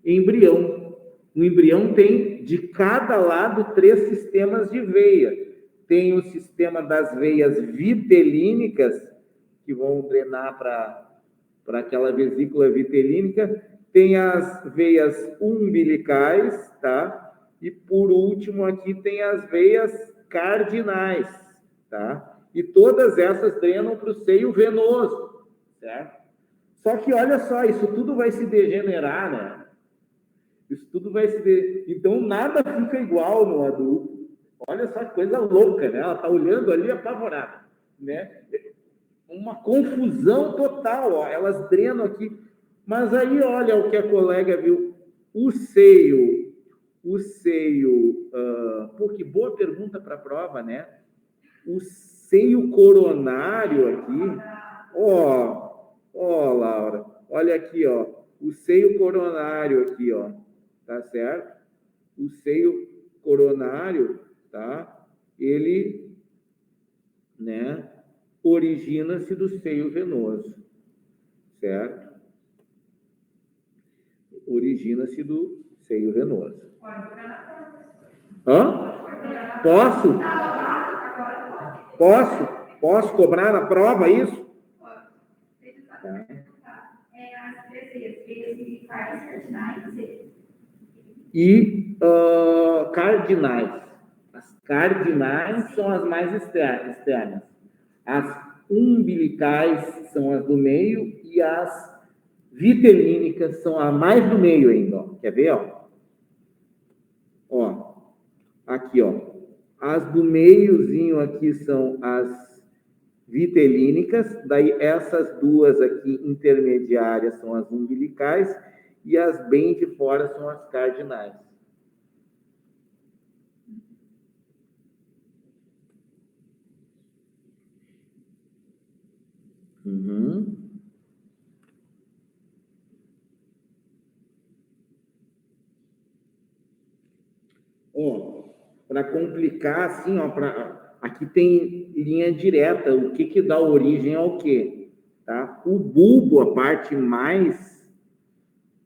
embrião. O embrião tem, de cada lado, 3 sistemas de veia. Tem o sistema das veias vitelínicas, que vão drenar para aquela vesícula vitelínica. Tem as veias umbilicais, tá? E, por último, aqui tem as veias cardinais, tá? E todas essas drenam para o seio venoso, certo? Só que, olha só, isso tudo vai se degenerar, né? Isso tudo vai se... Então, nada fica igual no adulto. Olha só que coisa louca, né? Ela está olhando ali apavorada, né? Uma confusão total, ó. Elas drenam aqui. Mas aí, olha o que a colega viu. O seio... Pô, que boa pergunta para a prova, né? O seio coronário aqui, ó, Laura, olha aqui, ó, o seio coronário aqui, ó, tá certo? O seio coronário, tá? Ele, né, origina-se do seio venoso, certo? Origina-se do seio venoso. Hã? Posso cobrar na prova isso? Tá. E cardinais. As cardinais são as mais externas. As umbilicais são as do meio e as vitelínicas são as mais do meio ainda. Ó. Quer ver? Ó, aqui, ó. As do meiozinho aqui são as vitelínicas, daí essas duas aqui intermediárias são as umbilicais e as bem de fora são as cardinais. Ó, para complicar assim, ó, aqui tem linha direta, o que dá origem ao quê? Tá? O bulbo, a parte mais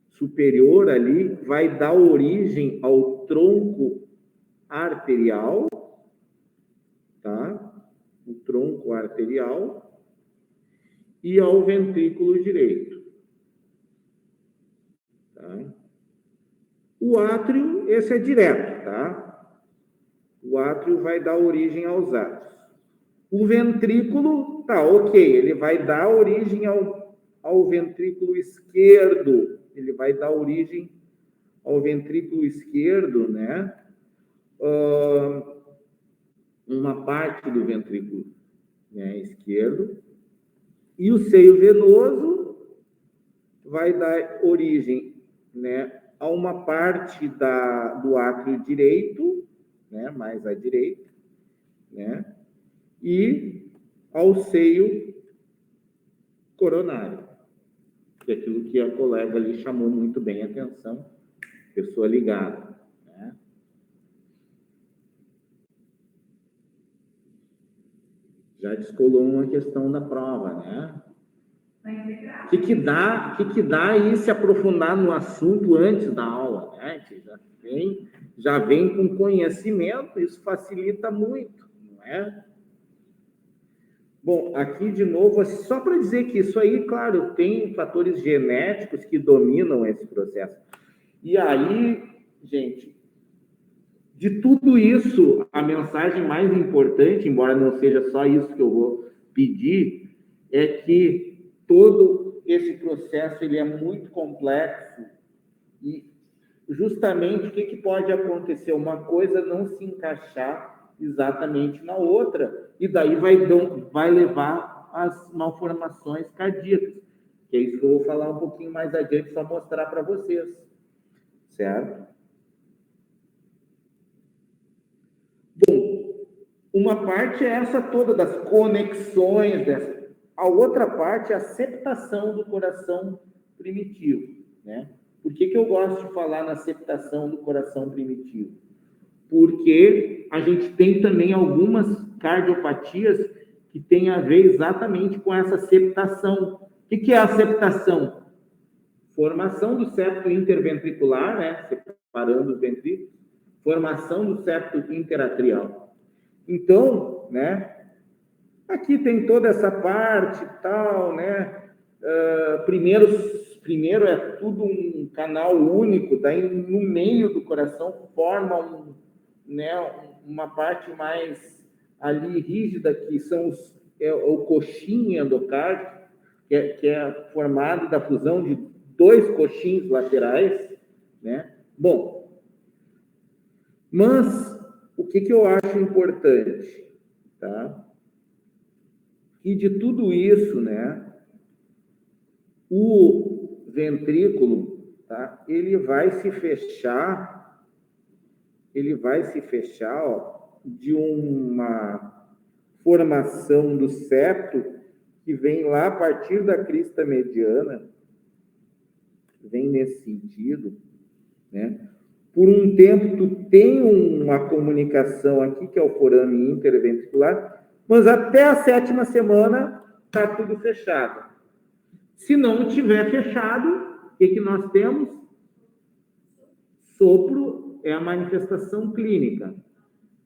superior ali, vai dar origem ao tronco arterial, tá? O tronco arterial e ao ventrículo direito, tá? O átrio, esse é direto, tá? O átrio vai dar origem aos átrios. O ventrículo, tá, ok, ele vai dar origem ao ventrículo esquerdo. Ele vai dar origem ao ventrículo esquerdo, né? Uma parte do ventrículo, né, esquerdo. E o seio venoso vai dar origem, né, a uma parte do átrio direito, né, mais à direita, né, e ao seio coronário, que é aquilo que a colega ali chamou muito bem a atenção, pessoa ligada, né. Já descolou uma questão da prova, né? O que dá aí se aprofundar no assunto antes da aula, né? Já vem com conhecimento, isso facilita muito, não é? Bom, aqui de novo, só para dizer que isso aí, claro, tem fatores genéticos que dominam esse processo. E aí, gente, de tudo isso, a mensagem mais importante, embora não seja só isso que eu vou pedir, é que todo esse processo ele é muito complexo e justamente o que pode acontecer? Uma coisa não se encaixar exatamente na outra e daí vai levar às malformações cardíacas, que é isso que eu vou falar um pouquinho mais adiante, só mostrar para vocês, certo? Bom, uma parte é essa toda das conexões dessa. A outra parte é a septação do coração primitivo, né? Por que eu gosto de falar na septação do coração primitivo? Porque a gente tem também algumas cardiopatias que têm a ver exatamente com essa septação. O que é a septação? Formação do septo interventricular, né? Separando os ventrículos. Formação do septo interatrial. Então, né? Aqui tem toda essa parte e tal, né? Primeiro é tudo um canal único, daí no meio do coração forma uma parte mais ali rígida, que são o coxim endocárdico, que é formado da fusão de dois coxins laterais, né? Bom, mas o que eu acho importante, tá? E de tudo isso, né, o ventrículo, tá, ele vai se fechar, ó, de uma formação do septo que vem lá a partir da crista mediana, vem nesse sentido, né? Por um tempo, tu tem uma comunicação aqui, que é o forame interventricular, mas até a 7ª semana está tudo fechado. Se não tiver fechado, o que nós temos? Sopro é a manifestação clínica,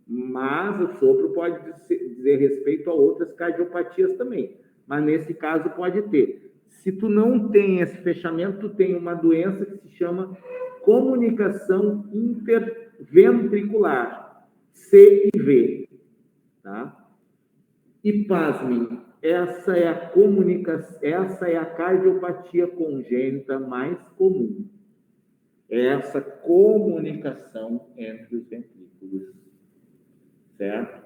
mas o sopro pode dizer respeito a outras cardiopatias também, mas nesse caso pode ter. Se tu não tem esse fechamento, tu tem uma doença que se chama comunicação interventricular, CIV, tá? E pasmem, essa é a cardiopatia congênita mais comum. É essa comunicação entre os ventrículos. Certo?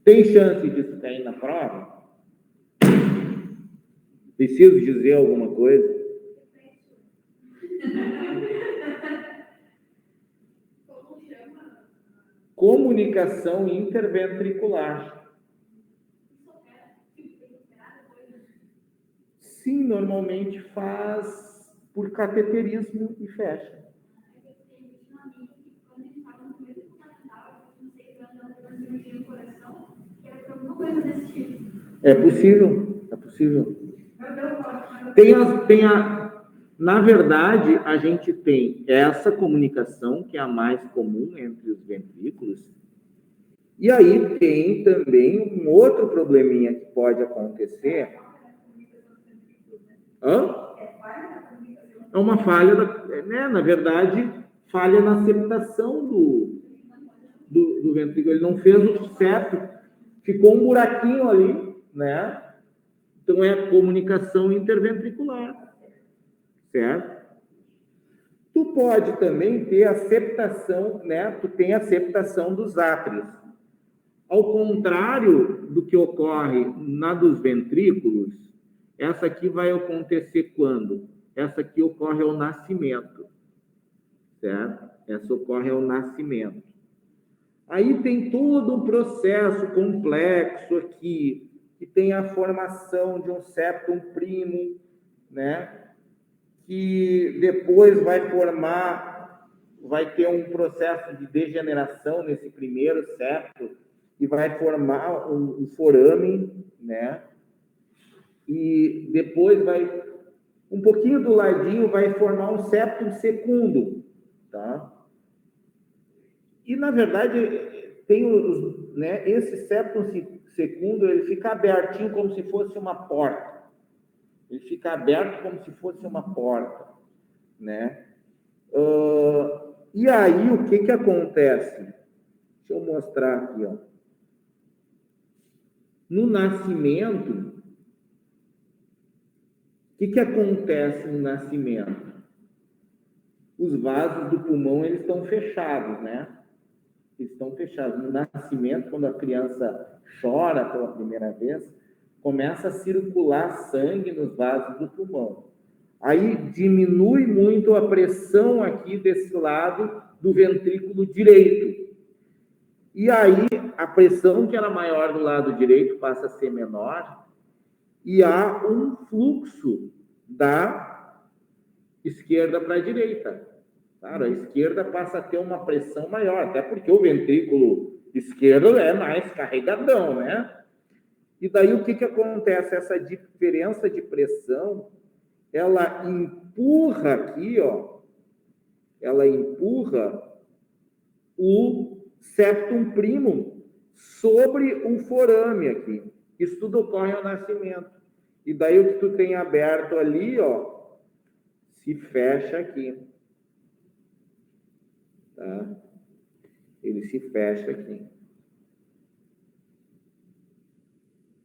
Tem chance disso cair na prova? Preciso dizer alguma coisa? Comunicação interventricular. Sim, normalmente faz por cateterismo e fecha. É possível, é possível. Na verdade, a gente tem essa comunicação, que é a mais comum entre os ventrículos, e aí tem também um outro probleminha que pode acontecer. É uma falha, né? Na verdade, falha na septação do ventrículo. Ele não fez o septo, ficou um buraquinho ali, né? Então, é a comunicação interventricular, certo? Tu pode também ter a septação, né? Tu tem a septação dos átrios. Ao contrário do que ocorre na dos ventrículos, essa aqui vai acontecer quando? Essa aqui ocorre ao nascimento, certo? Essa ocorre ao nascimento. Aí tem todo um processo complexo aqui, que tem a formação de um septum primo, né? Que depois vai ter um processo de degeneração nesse primeiro septo, e vai formar um forame, né? E depois um pouquinho do ladinho, vai formar um septum secundo, tá? E, na verdade, tem né, esse septum secundo, ele fica abertinho como se fosse uma porta. Ele fica aberto como se fosse uma porta, né? E aí, o que acontece? Deixa eu mostrar aqui, ó. No nascimento, o que acontece no nascimento? Os vasos do pulmão, eles estão fechados, né? Eles estão fechados. No nascimento, quando a criança chora pela primeira vez, começa a circular sangue nos vasos do pulmão. Aí diminui muito a pressão aqui desse lado do ventrículo direito. E aí a pressão que era maior do lado direito passa a ser menor, e há um fluxo da esquerda para a direita. Claro, a esquerda passa a ter uma pressão maior, até porque o ventrículo esquerdo é mais carregadão, né? E daí o que acontece? Essa diferença de pressão, ela empurra aqui, ó, ela empurra o septum primum sobre o forame aqui. Isso tudo ocorre ao nascimento. E daí o que tu tem aberto ali, ó, se fecha aqui. Tá? Ele se fecha aqui.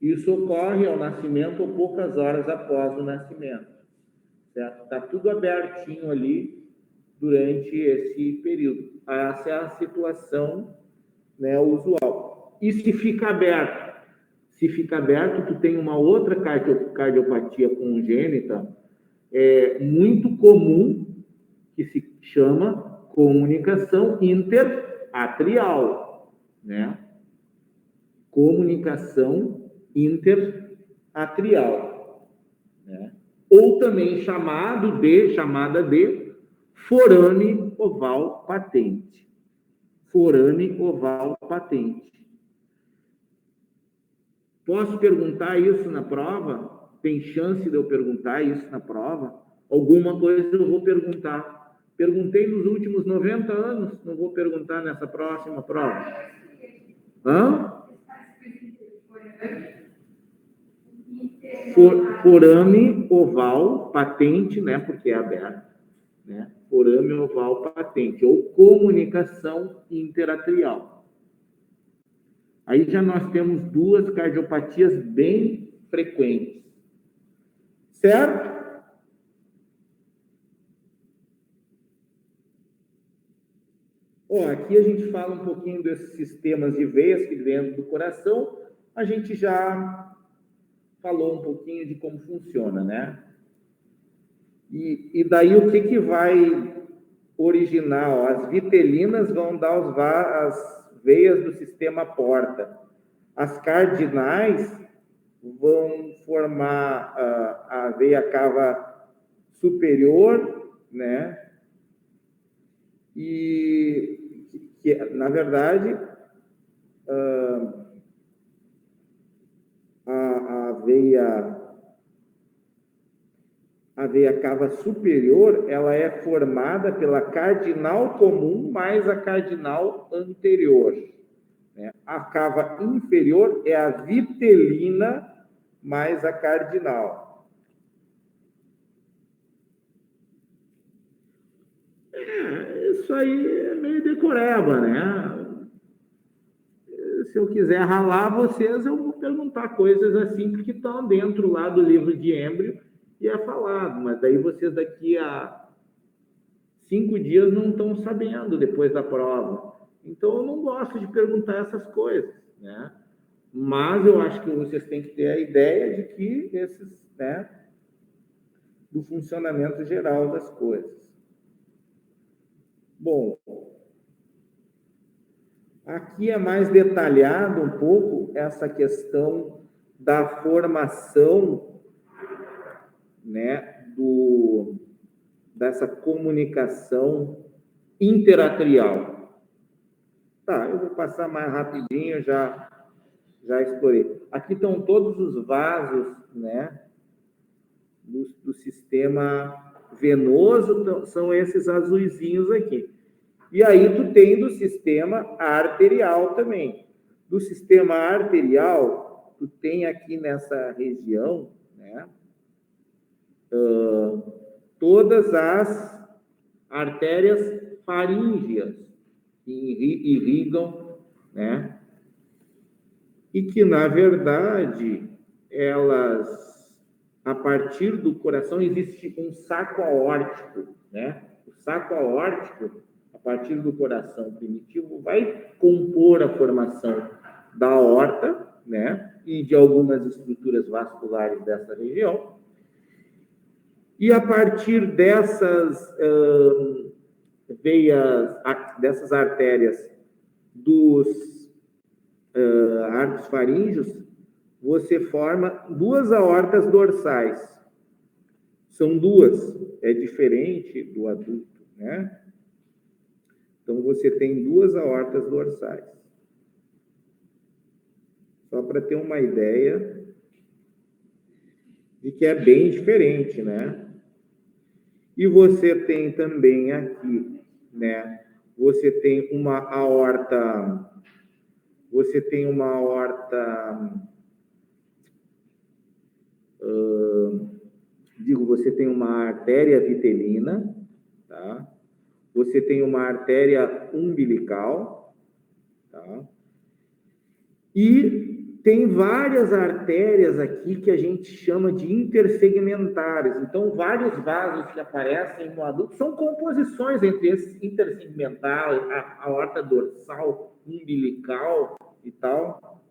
Isso ocorre ao nascimento ou poucas horas após o nascimento. Certo? Tá tudo abertinho ali durante esse período. Essa é a situação, né, usual. E se fica aberto? Se fica aberto, tu tem uma outra cardiopatia congênita muito comum, que se chama comunicação interatrial, né? Comunicação interatrial, né? Ou também chamada de forame oval patente. Forame oval patente. Posso perguntar isso na prova? Tem chance de eu perguntar isso na prova? Alguma coisa eu vou perguntar. Perguntei nos últimos 90 anos, não vou perguntar nessa próxima prova. Forame oval patente, né? Porque é aberto, né? Forame oval patente, ou comunicação interatrial. Aí já nós temos duas cardiopatias bem frequentes. Certo? Ó, aqui a gente fala um pouquinho desses sistemas de veias que dentro do coração. A gente já falou um pouquinho de como funciona, né? E daí o que vai originar? Ó, as vitelinas vão dar as veias do sistema porta. As cardinais vão formar a veia cava superior, né? E que, na verdade, a veia cava superior, ela é formada pela cardinal comum mais a cardinal anterior, né? A cava inferior é a vitelina mais a cardinal. isso aí é meio decoreba, né? Se eu quiser ralar vocês, eu vou perguntar coisas assim, porque estão dentro lá do livro de Embry e é falado, mas daí vocês daqui a 5 dias não estão sabendo depois da prova. Então, eu não gosto de perguntar essas coisas, né? Mas eu acho que vocês têm que ter a ideia de que esses, né, do funcionamento geral das coisas. Bom, aqui é mais detalhado um pouco essa questão da formação, né, dessa comunicação interatrial. Tá, eu vou passar mais rapidinho, já explorei. Aqui estão todos os vasos, né, do sistema venoso, são esses azuizinhos aqui. E aí tu tem do sistema arterial também. Do sistema arterial, tu tem aqui nessa região, né, todas as artérias faríngeas que irrigam, né, e que, na verdade, elas, a partir do coração, existe um saco aórtico, né? O saco aórtico, a partir do coração primitivo, vai compor a formação da aorta, né? E de algumas estruturas vasculares dessa região. E a partir dessas veias, dessas artérias dos arcos faríngeos, você forma 2 aortas dorsais. São 2, é diferente do adulto, né? Então, você tem 2 aortas dorsais. Só para ter uma ideia de que é bem diferente, né? E você tem também aqui, né? Você tem uma aorta... Você tem uma aorta... você tem uma artéria vitelina, tá? Você tem uma artéria umbilical, tá? E tem várias artérias aqui que a gente chama de intersegmentares. Então, vários vasos que aparecem no adulto são composições entre esses intersegmentares, a aorta dorsal, umbilical e tal.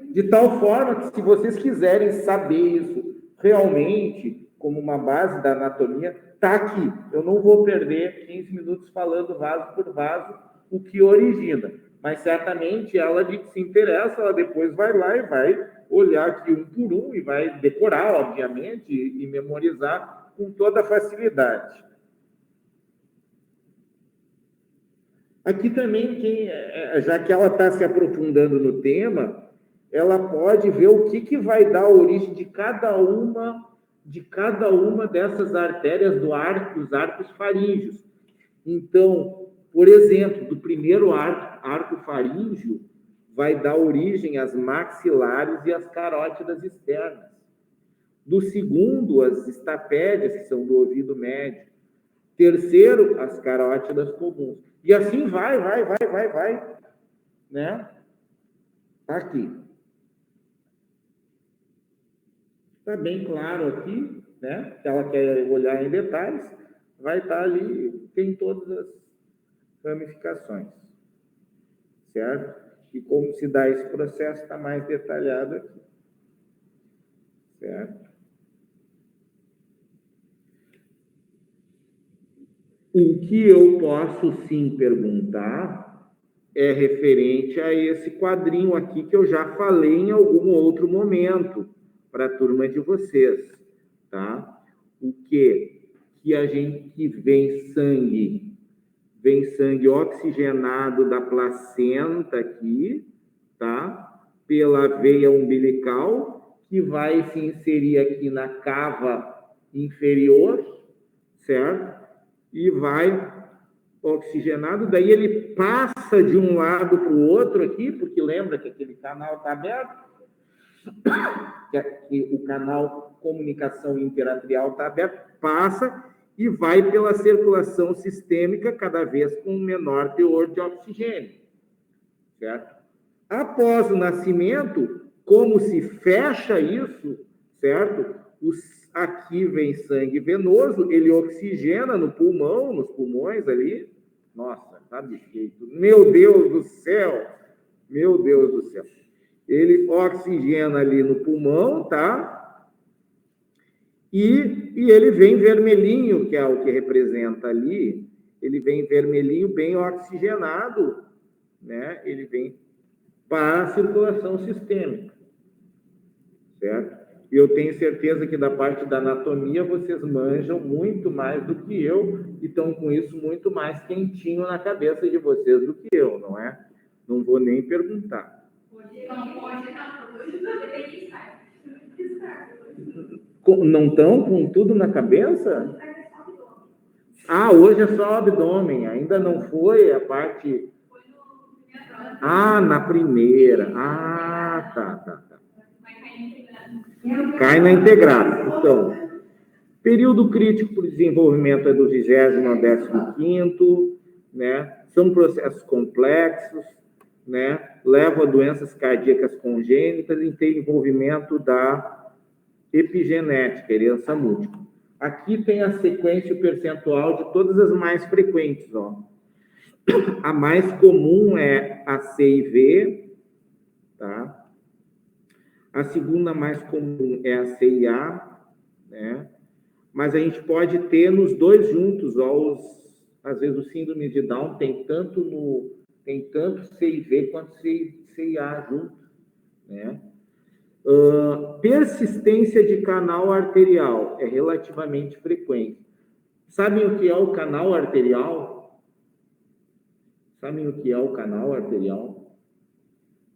De tal forma que, se vocês quiserem saber isso realmente, como uma base da anatomia, está aqui. Eu não vou perder 15 minutos falando vaso por vaso o que origina. Mas, certamente, ela que se interessa, ela depois vai lá e vai olhar aqui um por um e vai decorar, obviamente, e memorizar com toda facilidade. Aqui também, já que ela está se aprofundando no tema, ela pode ver o que vai dar a origem de cada uma dessas artérias dos arcos faríngeos. Então, por exemplo, do primeiro arco faríngeo vai dar origem às maxilares e às carótidas externas. Do segundo, as estapédias, que são do ouvido médio. Terceiro, as carótidas comuns. E assim vai, né? Aqui. Está bem claro aqui, né? Se ela quer olhar em detalhes, vai estar ali, tem todas as ramificações, certo? E como se dá esse processo está mais detalhado aqui, certo? O que eu posso sim perguntar é referente a esse quadrinho aqui que eu já falei em algum outro momento para a turma de vocês, tá? O que a gente que vem sangue oxigenado da placenta aqui, tá? Pela veia umbilical, que vai se inserir aqui na cava inferior, certo? E vai oxigenado, daí ele passa de um lado para o outro aqui, porque lembra que aquele canal está aberto, que o canal comunicação interatrial está aberto, passa e vai pela circulação sistêmica cada vez com um menor teor de oxigênio, certo? Após o nascimento, como se fecha isso, certo? Aqui vem sangue venoso, ele oxigena no pulmão, nos pulmões ali. Nossa, tá perfeito. Meu Deus do céu! Meu Deus do céu. Ele oxigena ali no pulmão, tá? E ele vem vermelhinho, que é o que representa ali, ele vem vermelhinho, bem oxigenado, né? Ele vem para a circulação sistêmica, certo? E eu tenho certeza que da parte da anatomia vocês manjam muito mais do que eu e estão com isso muito mais quentinho na cabeça de vocês do que eu, não é? Não vou nem perguntar. Não estão com tudo na cabeça? Ah, hoje é só o abdômen, ainda não foi a parte... Ah, na primeira. Ah, tá. Cai na integrada. Então, período crítico para o desenvolvimento é do 20º ao 15º, né? São processos complexos, né? Levam a doenças cardíacas congênitas e tem envolvimento da epigenética, herança múltipla. Aqui tem a sequência e o percentual de todas as mais frequentes, ó. A mais comum é a CIV, tá? A segunda mais comum é a CIA, né? Mas a gente pode ter nos dois juntos, ó, às vezes o síndrome de Down tem tanto CIV quanto CIA junto, né? Persistência de canal arterial é relativamente frequente. Sabem o que é o canal arterial? Sabem o que é o canal arterial?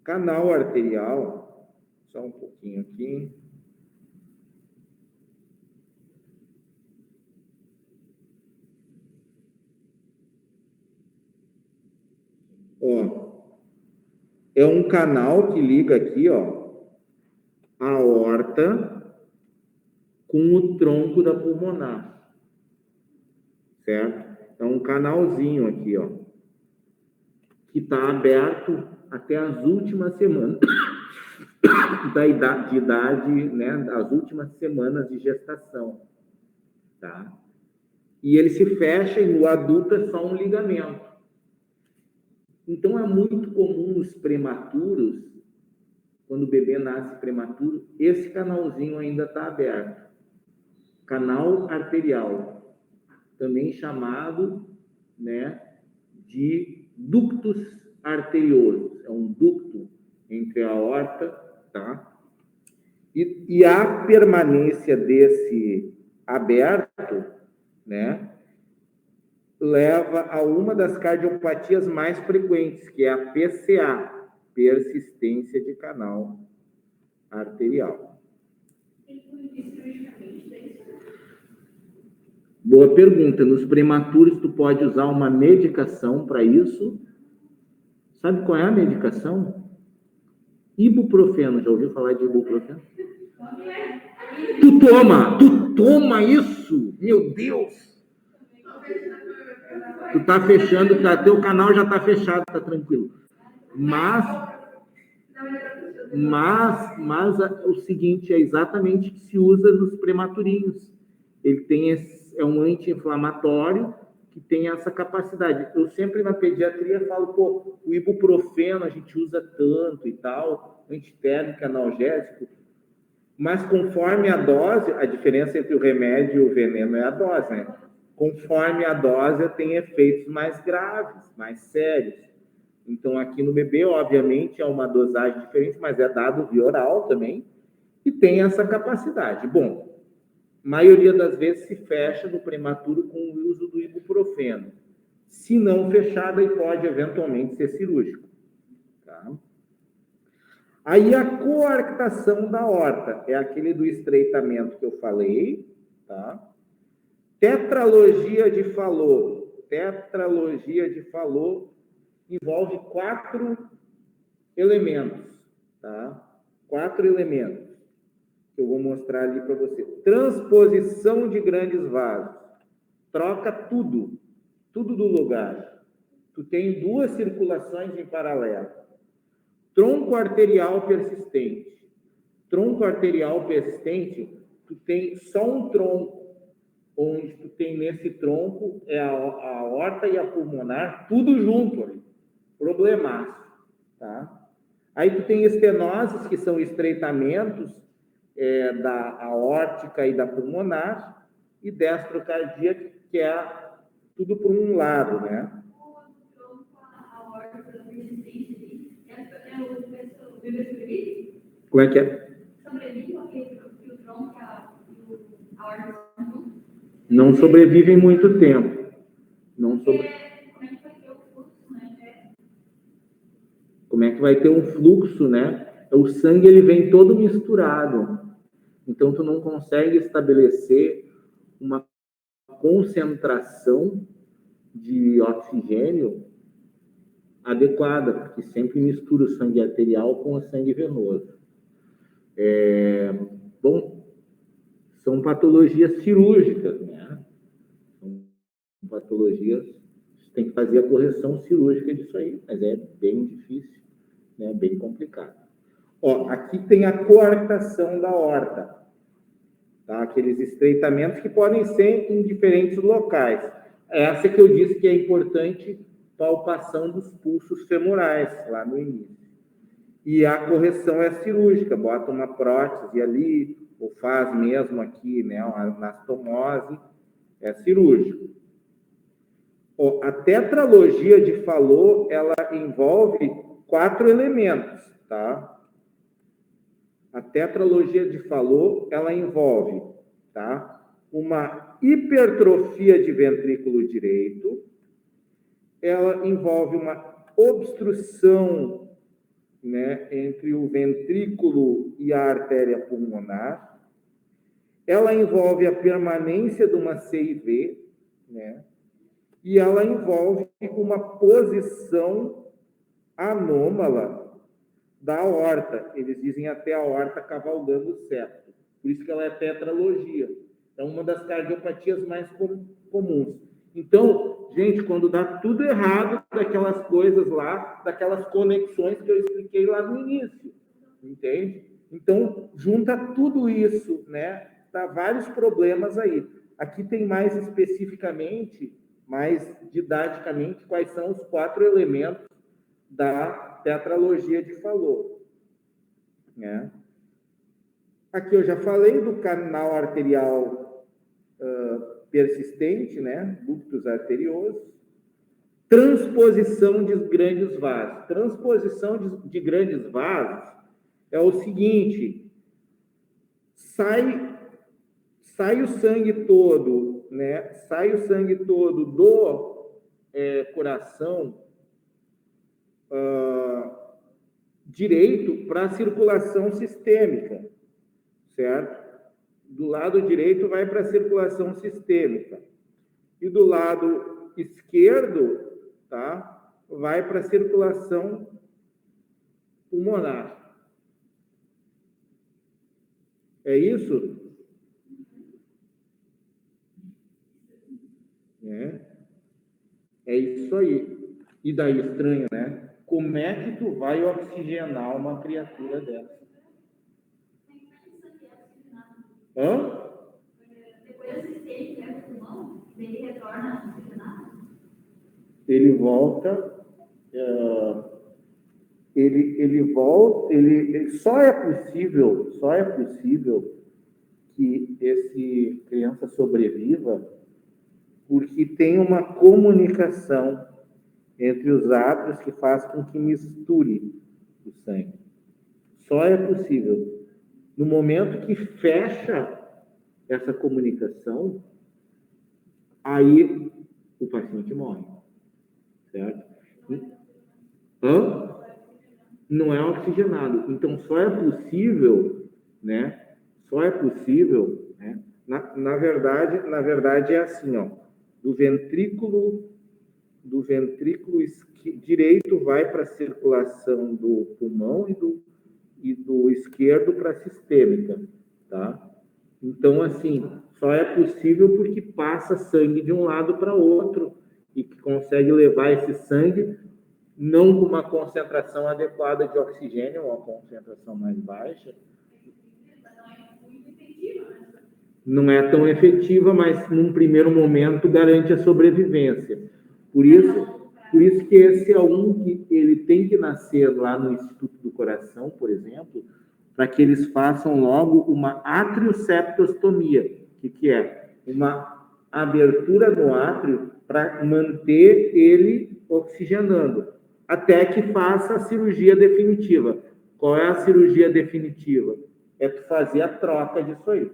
Canal arterial, só um pouquinho aqui. Ó, é um canal que liga aqui, ó, a aorta com o tronco da pulmonar, certo? É um canalzinho aqui, ó, que está aberto até as últimas semanas da idade, né? As últimas semanas de gestação, tá? E ele se fecha e no adulto é só um ligamento. Então é muito comum nos prematuros, quando o bebê nasce prematuro, esse canalzinho ainda está aberto. Canal arterial, também chamado, né, de ductus arterioso. É um ducto entre a aorta, tá? E a permanência desse aberto, né, leva a uma das cardiopatias mais frequentes, que é a PCA, persistência de canal arterial. Boa pergunta. Nos prematuros, tu pode usar uma medicação para isso. Sabe qual é a medicação? Ibuprofeno. Já ouviu falar de ibuprofeno? Tu toma isso? Meu Deus! Tu tá fechando, teu canal já tá fechado, tá tranquilo. Mas o seguinte, é exatamente o que se usa nos prematurinhos. Ele tem é um anti-inflamatório que tem essa capacidade. Eu sempre na pediatria falo, pô, o ibuprofeno a gente usa tanto e tal, antitérmico, analgésico, mas conforme a dose, a diferença entre o remédio e o veneno é a dose, né? Conforme a dose, tem efeitos mais graves, mais sérios. Então, aqui no bebê, obviamente, é uma dosagem diferente, mas é dado via oral também, e tem essa capacidade. Bom, a maioria das vezes se fecha no prematuro com o uso do ibuprofeno. Se não fechada, aí pode eventualmente ser cirúrgico. Tá? Aí a coarctação da aorta, é aquele do estreitamento que eu falei, tá? Tetralogia de Fallot. Tetralogia de Fallot envolve 4 elementos, tá? 4 elementos que eu vou mostrar ali para você. Transposição de grandes vasos. troca tudo do lugar. Tu tem duas circulações em paralelo. Tronco arterial persistente. Tronco arterial persistente, tu tem só um tronco, onde tu tem nesse tronco a aorta e a pulmonar, tudo junto ali. Problemaço, tá? Aí tu tem estenoses, que são estreitamentos da aórtica e da pulmonar, e destrocardia, que é tudo por um lado, né? Como é que é? Não sobrevivem muito tempo. Como é que vai ter um fluxo, né? O sangue, ele vem todo misturado. Então, tu não consegue estabelecer uma concentração de oxigênio adequada, porque sempre mistura o sangue arterial com o sangue venoso. Bom, são patologias cirúrgicas, né? São patologias, tem que fazer a correção cirúrgica disso aí, mas é bem difícil, né? Bem complicado. Ó, aqui tem a coartação da aorta, tá? Aqueles estreitamentos que podem ser em diferentes locais. Essa que eu disse que é importante, palpação dos pulsos femorais, lá no início. E a correção é cirúrgica, bota uma prótese ali, ou faz mesmo aqui, né, uma anastomose, é cirúrgico. A tetralogia de Fallot, ela envolve 4 elementos, tá? A tetralogia de Fallot, ela envolve, tá, uma hipertrofia de ventrículo direito, ela envolve uma obstrução, né, entre o ventrículo e a artéria pulmonar, ela envolve a permanência de uma CIV, né, e ela envolve uma posição anômala da aorta. Eles dizem até a aorta cavalgando o septo. Por isso que ela é tetralogia. É uma das cardiopatias mais comuns. Então, gente, quando dá tudo errado daquelas coisas lá, daquelas conexões que eu expliquei lá no início, entende? Então, junta tudo isso, né? Dá vários problemas aí. Aqui tem mais especificamente, mais didaticamente, quais são os 4 elementos da tetralogia de Fallot, né? Aqui eu já falei do canal arterial persistente, né? Ductus arterioso. Transposição de grandes vasos. Transposição de grandes vasos é o seguinte: sai o sangue todo, né? Sai o sangue todo do coração direito para a circulação sistêmica, certo? Do lado direito vai para a circulação sistêmica. E do lado esquerdo, tá? Vai para a circulação pulmonar. É isso? É isso aí. E daí estranho, né? Como é que tu vai oxigenar uma criatura dessa? Hã? Depois assistente, leva o pulmão, ele retorna oxigenado? Ele volta, ele volta, só é possível que esse criança sobreviva porque tem uma comunicação entre os átrios que faz com que misture o sangue. Só é possível. No momento que fecha essa comunicação, aí o paciente morre, certo? Não é oxigenado. Então, só é possível, né? Só é possível, né? Na verdade é assim, ó. Do ventrículo direito vai para a circulação do pulmão e do esquerdo para a sistêmica, tá? Então, assim, só é possível porque passa sangue de um lado para outro e que consegue levar esse sangue não com uma concentração adequada de oxigênio, uma concentração mais baixa. Não é tão efetiva, mas num primeiro momento garante a sobrevivência. Por isso que esse é um que ele tem que nascer lá no Instituto do Coração, por exemplo, para que eles façam logo uma atrioseptostomia, que é uma abertura no átrio para manter ele oxigenando, até que faça a cirurgia definitiva. Qual é a cirurgia definitiva? É tu fazer a troca disso aí.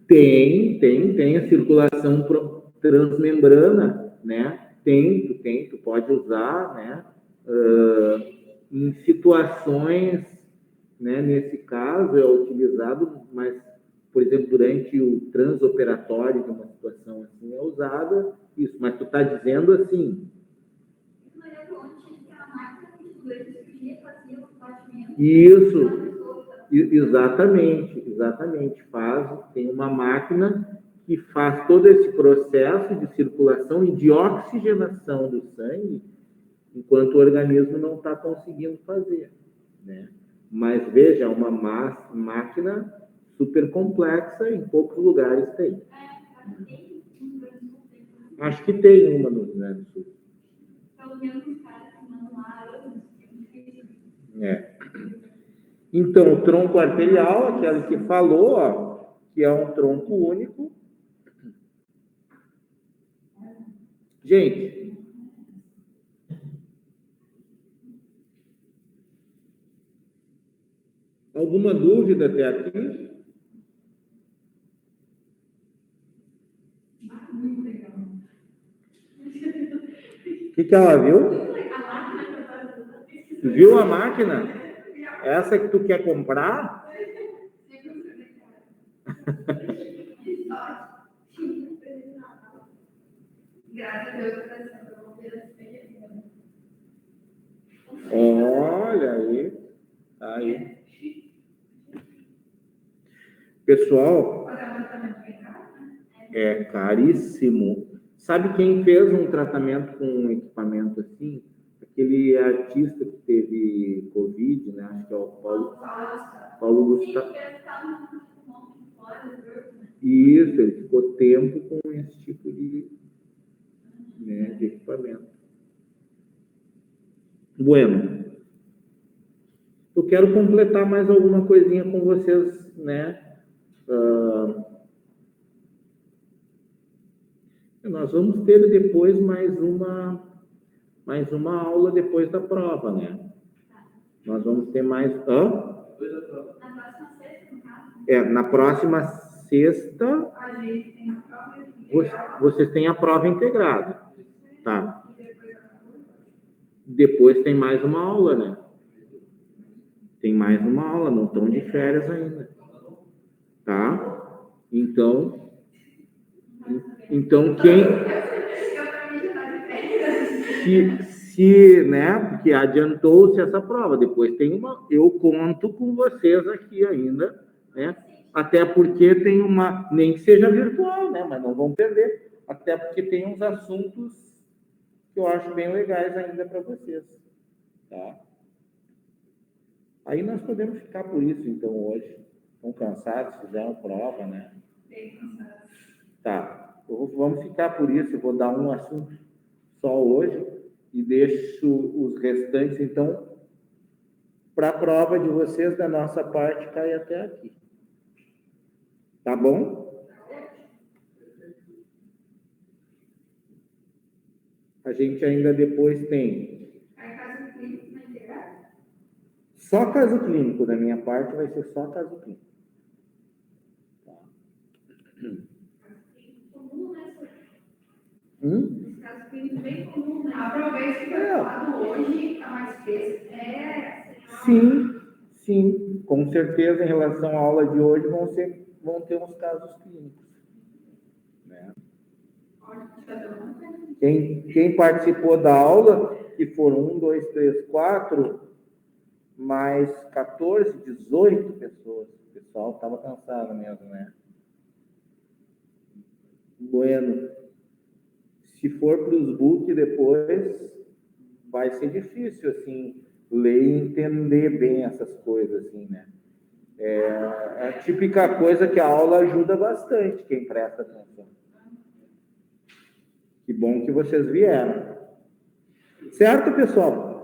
Tem a circulação transmembrana, né? Tu pode usar, né? Em situações, né? Nesse caso é utilizado, mas, por exemplo, durante o transoperatório de uma situação assim é usada isso. Mas tu está dizendo assim? Isso. Exatamente. Tem uma máquina que faz todo esse processo de circulação e de oxigenação do sangue, enquanto o organismo não está conseguindo fazer, né? Mas veja, é uma máquina super complexa, em poucos lugares tem. Acho que tem uma no Rio Grande do Sul. Então, o tronco arterial, aquele que falou, ó, que é um tronco único. Gente, alguma dúvida até aqui? O que ela viu? Viu a máquina? Essa que tu quer comprar? Olha aí. Pessoal, é caríssimo. Sabe quem fez um tratamento com um equipamento assim? Aquele artista que teve Covid, né? Acho que é o Paulo Gustavo. Isso, ele ficou tempo com esse tipo de equipamento. Bueno, eu quero completar mais alguma coisinha com vocês, né? Nós vamos ter depois mais uma aula depois da prova, né? Nós vamos ter mais... Na próxima sexta, vocês têm a prova integrada, tá? Depois tem mais uma aula, né? Tem mais uma aula, não estão de férias ainda, tá? Então quem... né? Porque adiantou-se essa prova. Depois tem uma... Eu conto com vocês aqui ainda, né? Até porque tem uma... Nem que seja virtual, né? Mas não vão perder. Até porque tem uns assuntos que eu acho bem legais ainda para vocês, tá? Aí nós podemos ficar por isso, então, hoje. Estão cansados, fizeram prova, né? Tá. Vamos ficar por isso. Eu vou dar um assunto só hoje e deixo os restantes, então, para a prova de vocês, da nossa parte, cai até aqui. Tá bom? A gente ainda depois tem... Só caso clínico, da minha parte, vai ser só caso clínico. Tá. Caso clínico bem comum, né? Aproveita que foi falado hoje, está mais fresco. Sim. Com certeza, em relação à aula de hoje, vão ter uns casos clínicos, né? Quem participou da aula, que foram 1, 2, 3, 4, mais 14, 18 pessoas. O pessoal estava cansado mesmo, né? Bueno, se for para os book depois, vai ser difícil, assim, ler e entender bem essas coisas, assim, né? É a típica coisa que a aula ajuda bastante quem presta atenção. Que bom que vocês vieram. Certo, pessoal?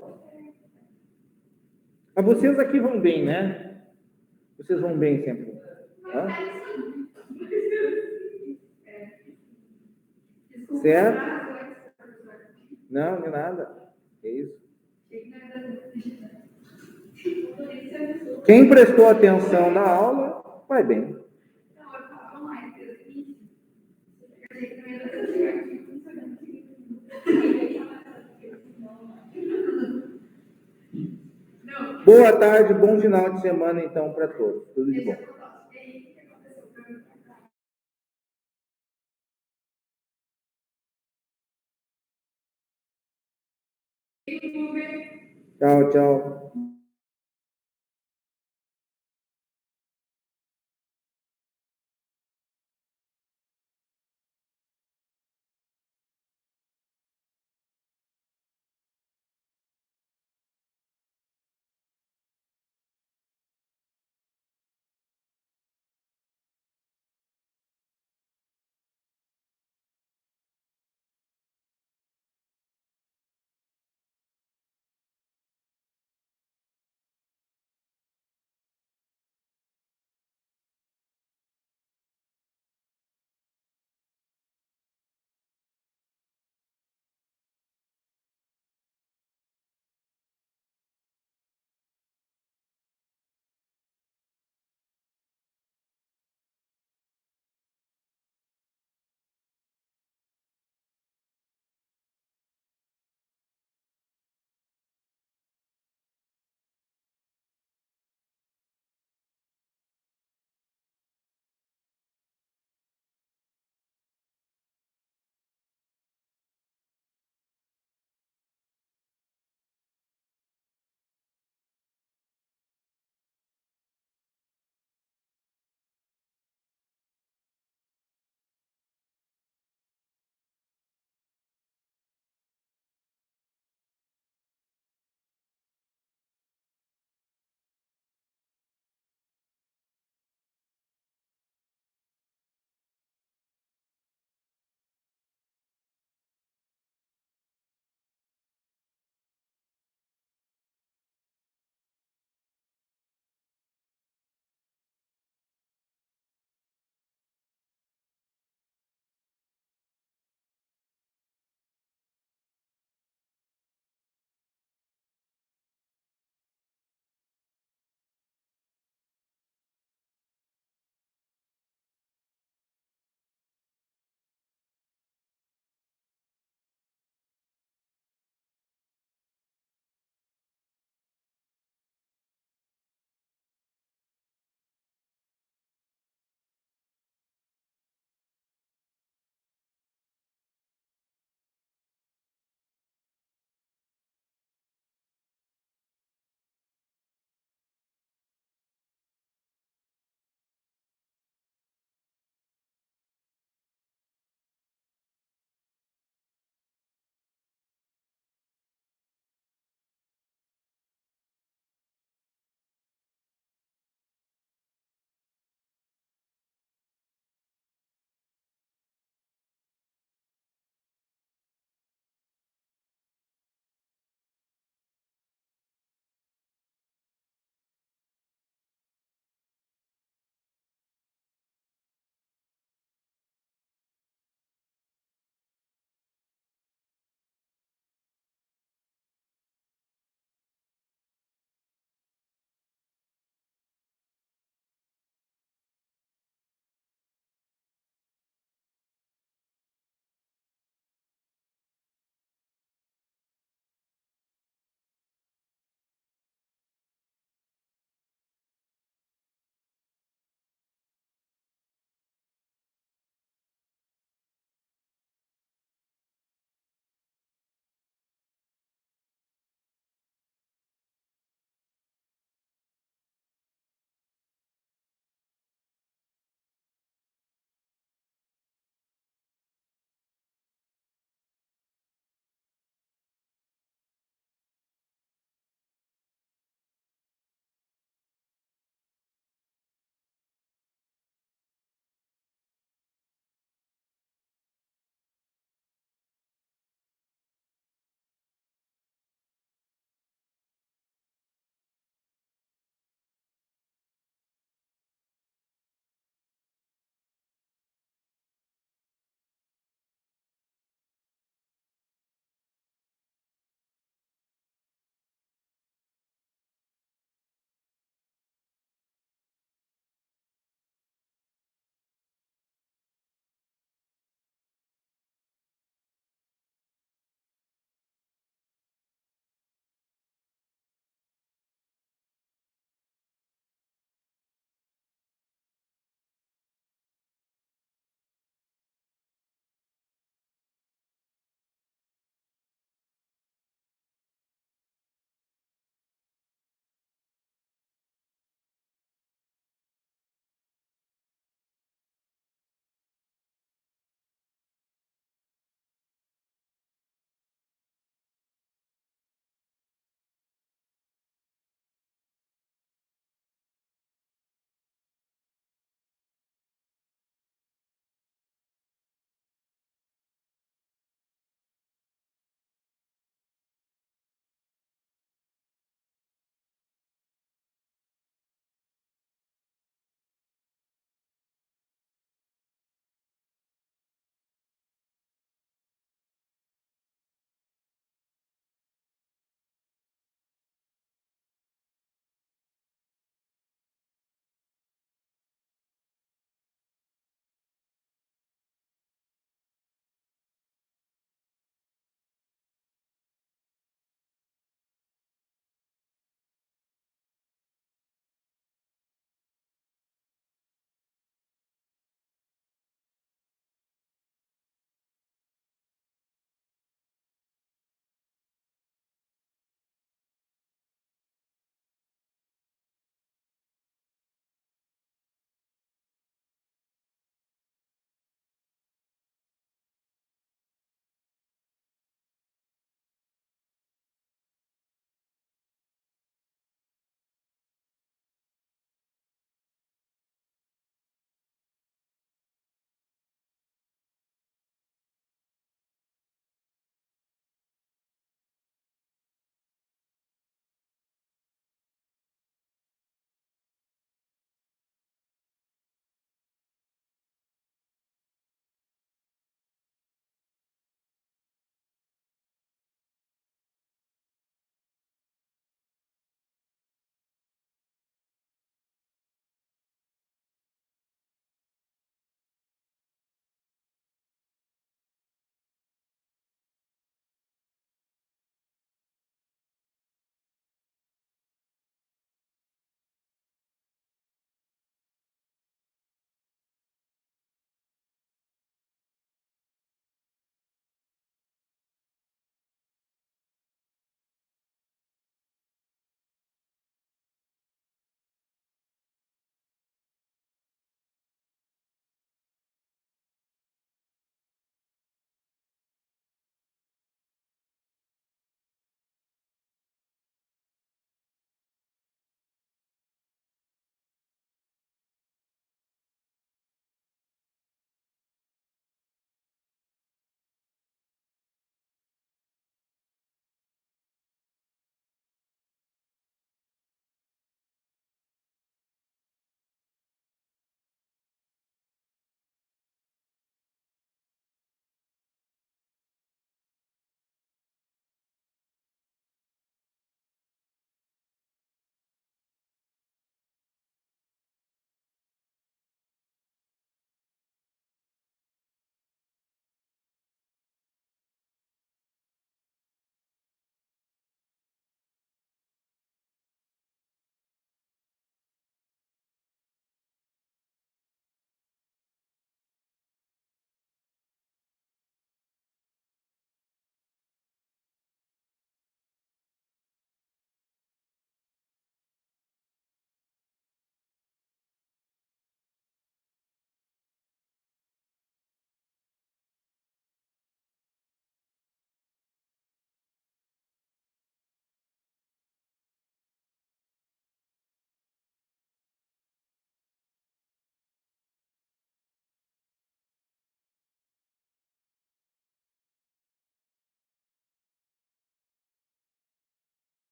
Vocês aqui vão bem, né? Vocês vão bem sempre. Hã? Certo? Não, de nada. É isso. Quem prestou atenção na aula, vai bem. Boa tarde, bom final de semana, então, para todos. Tudo de bom. Tchau, tchau.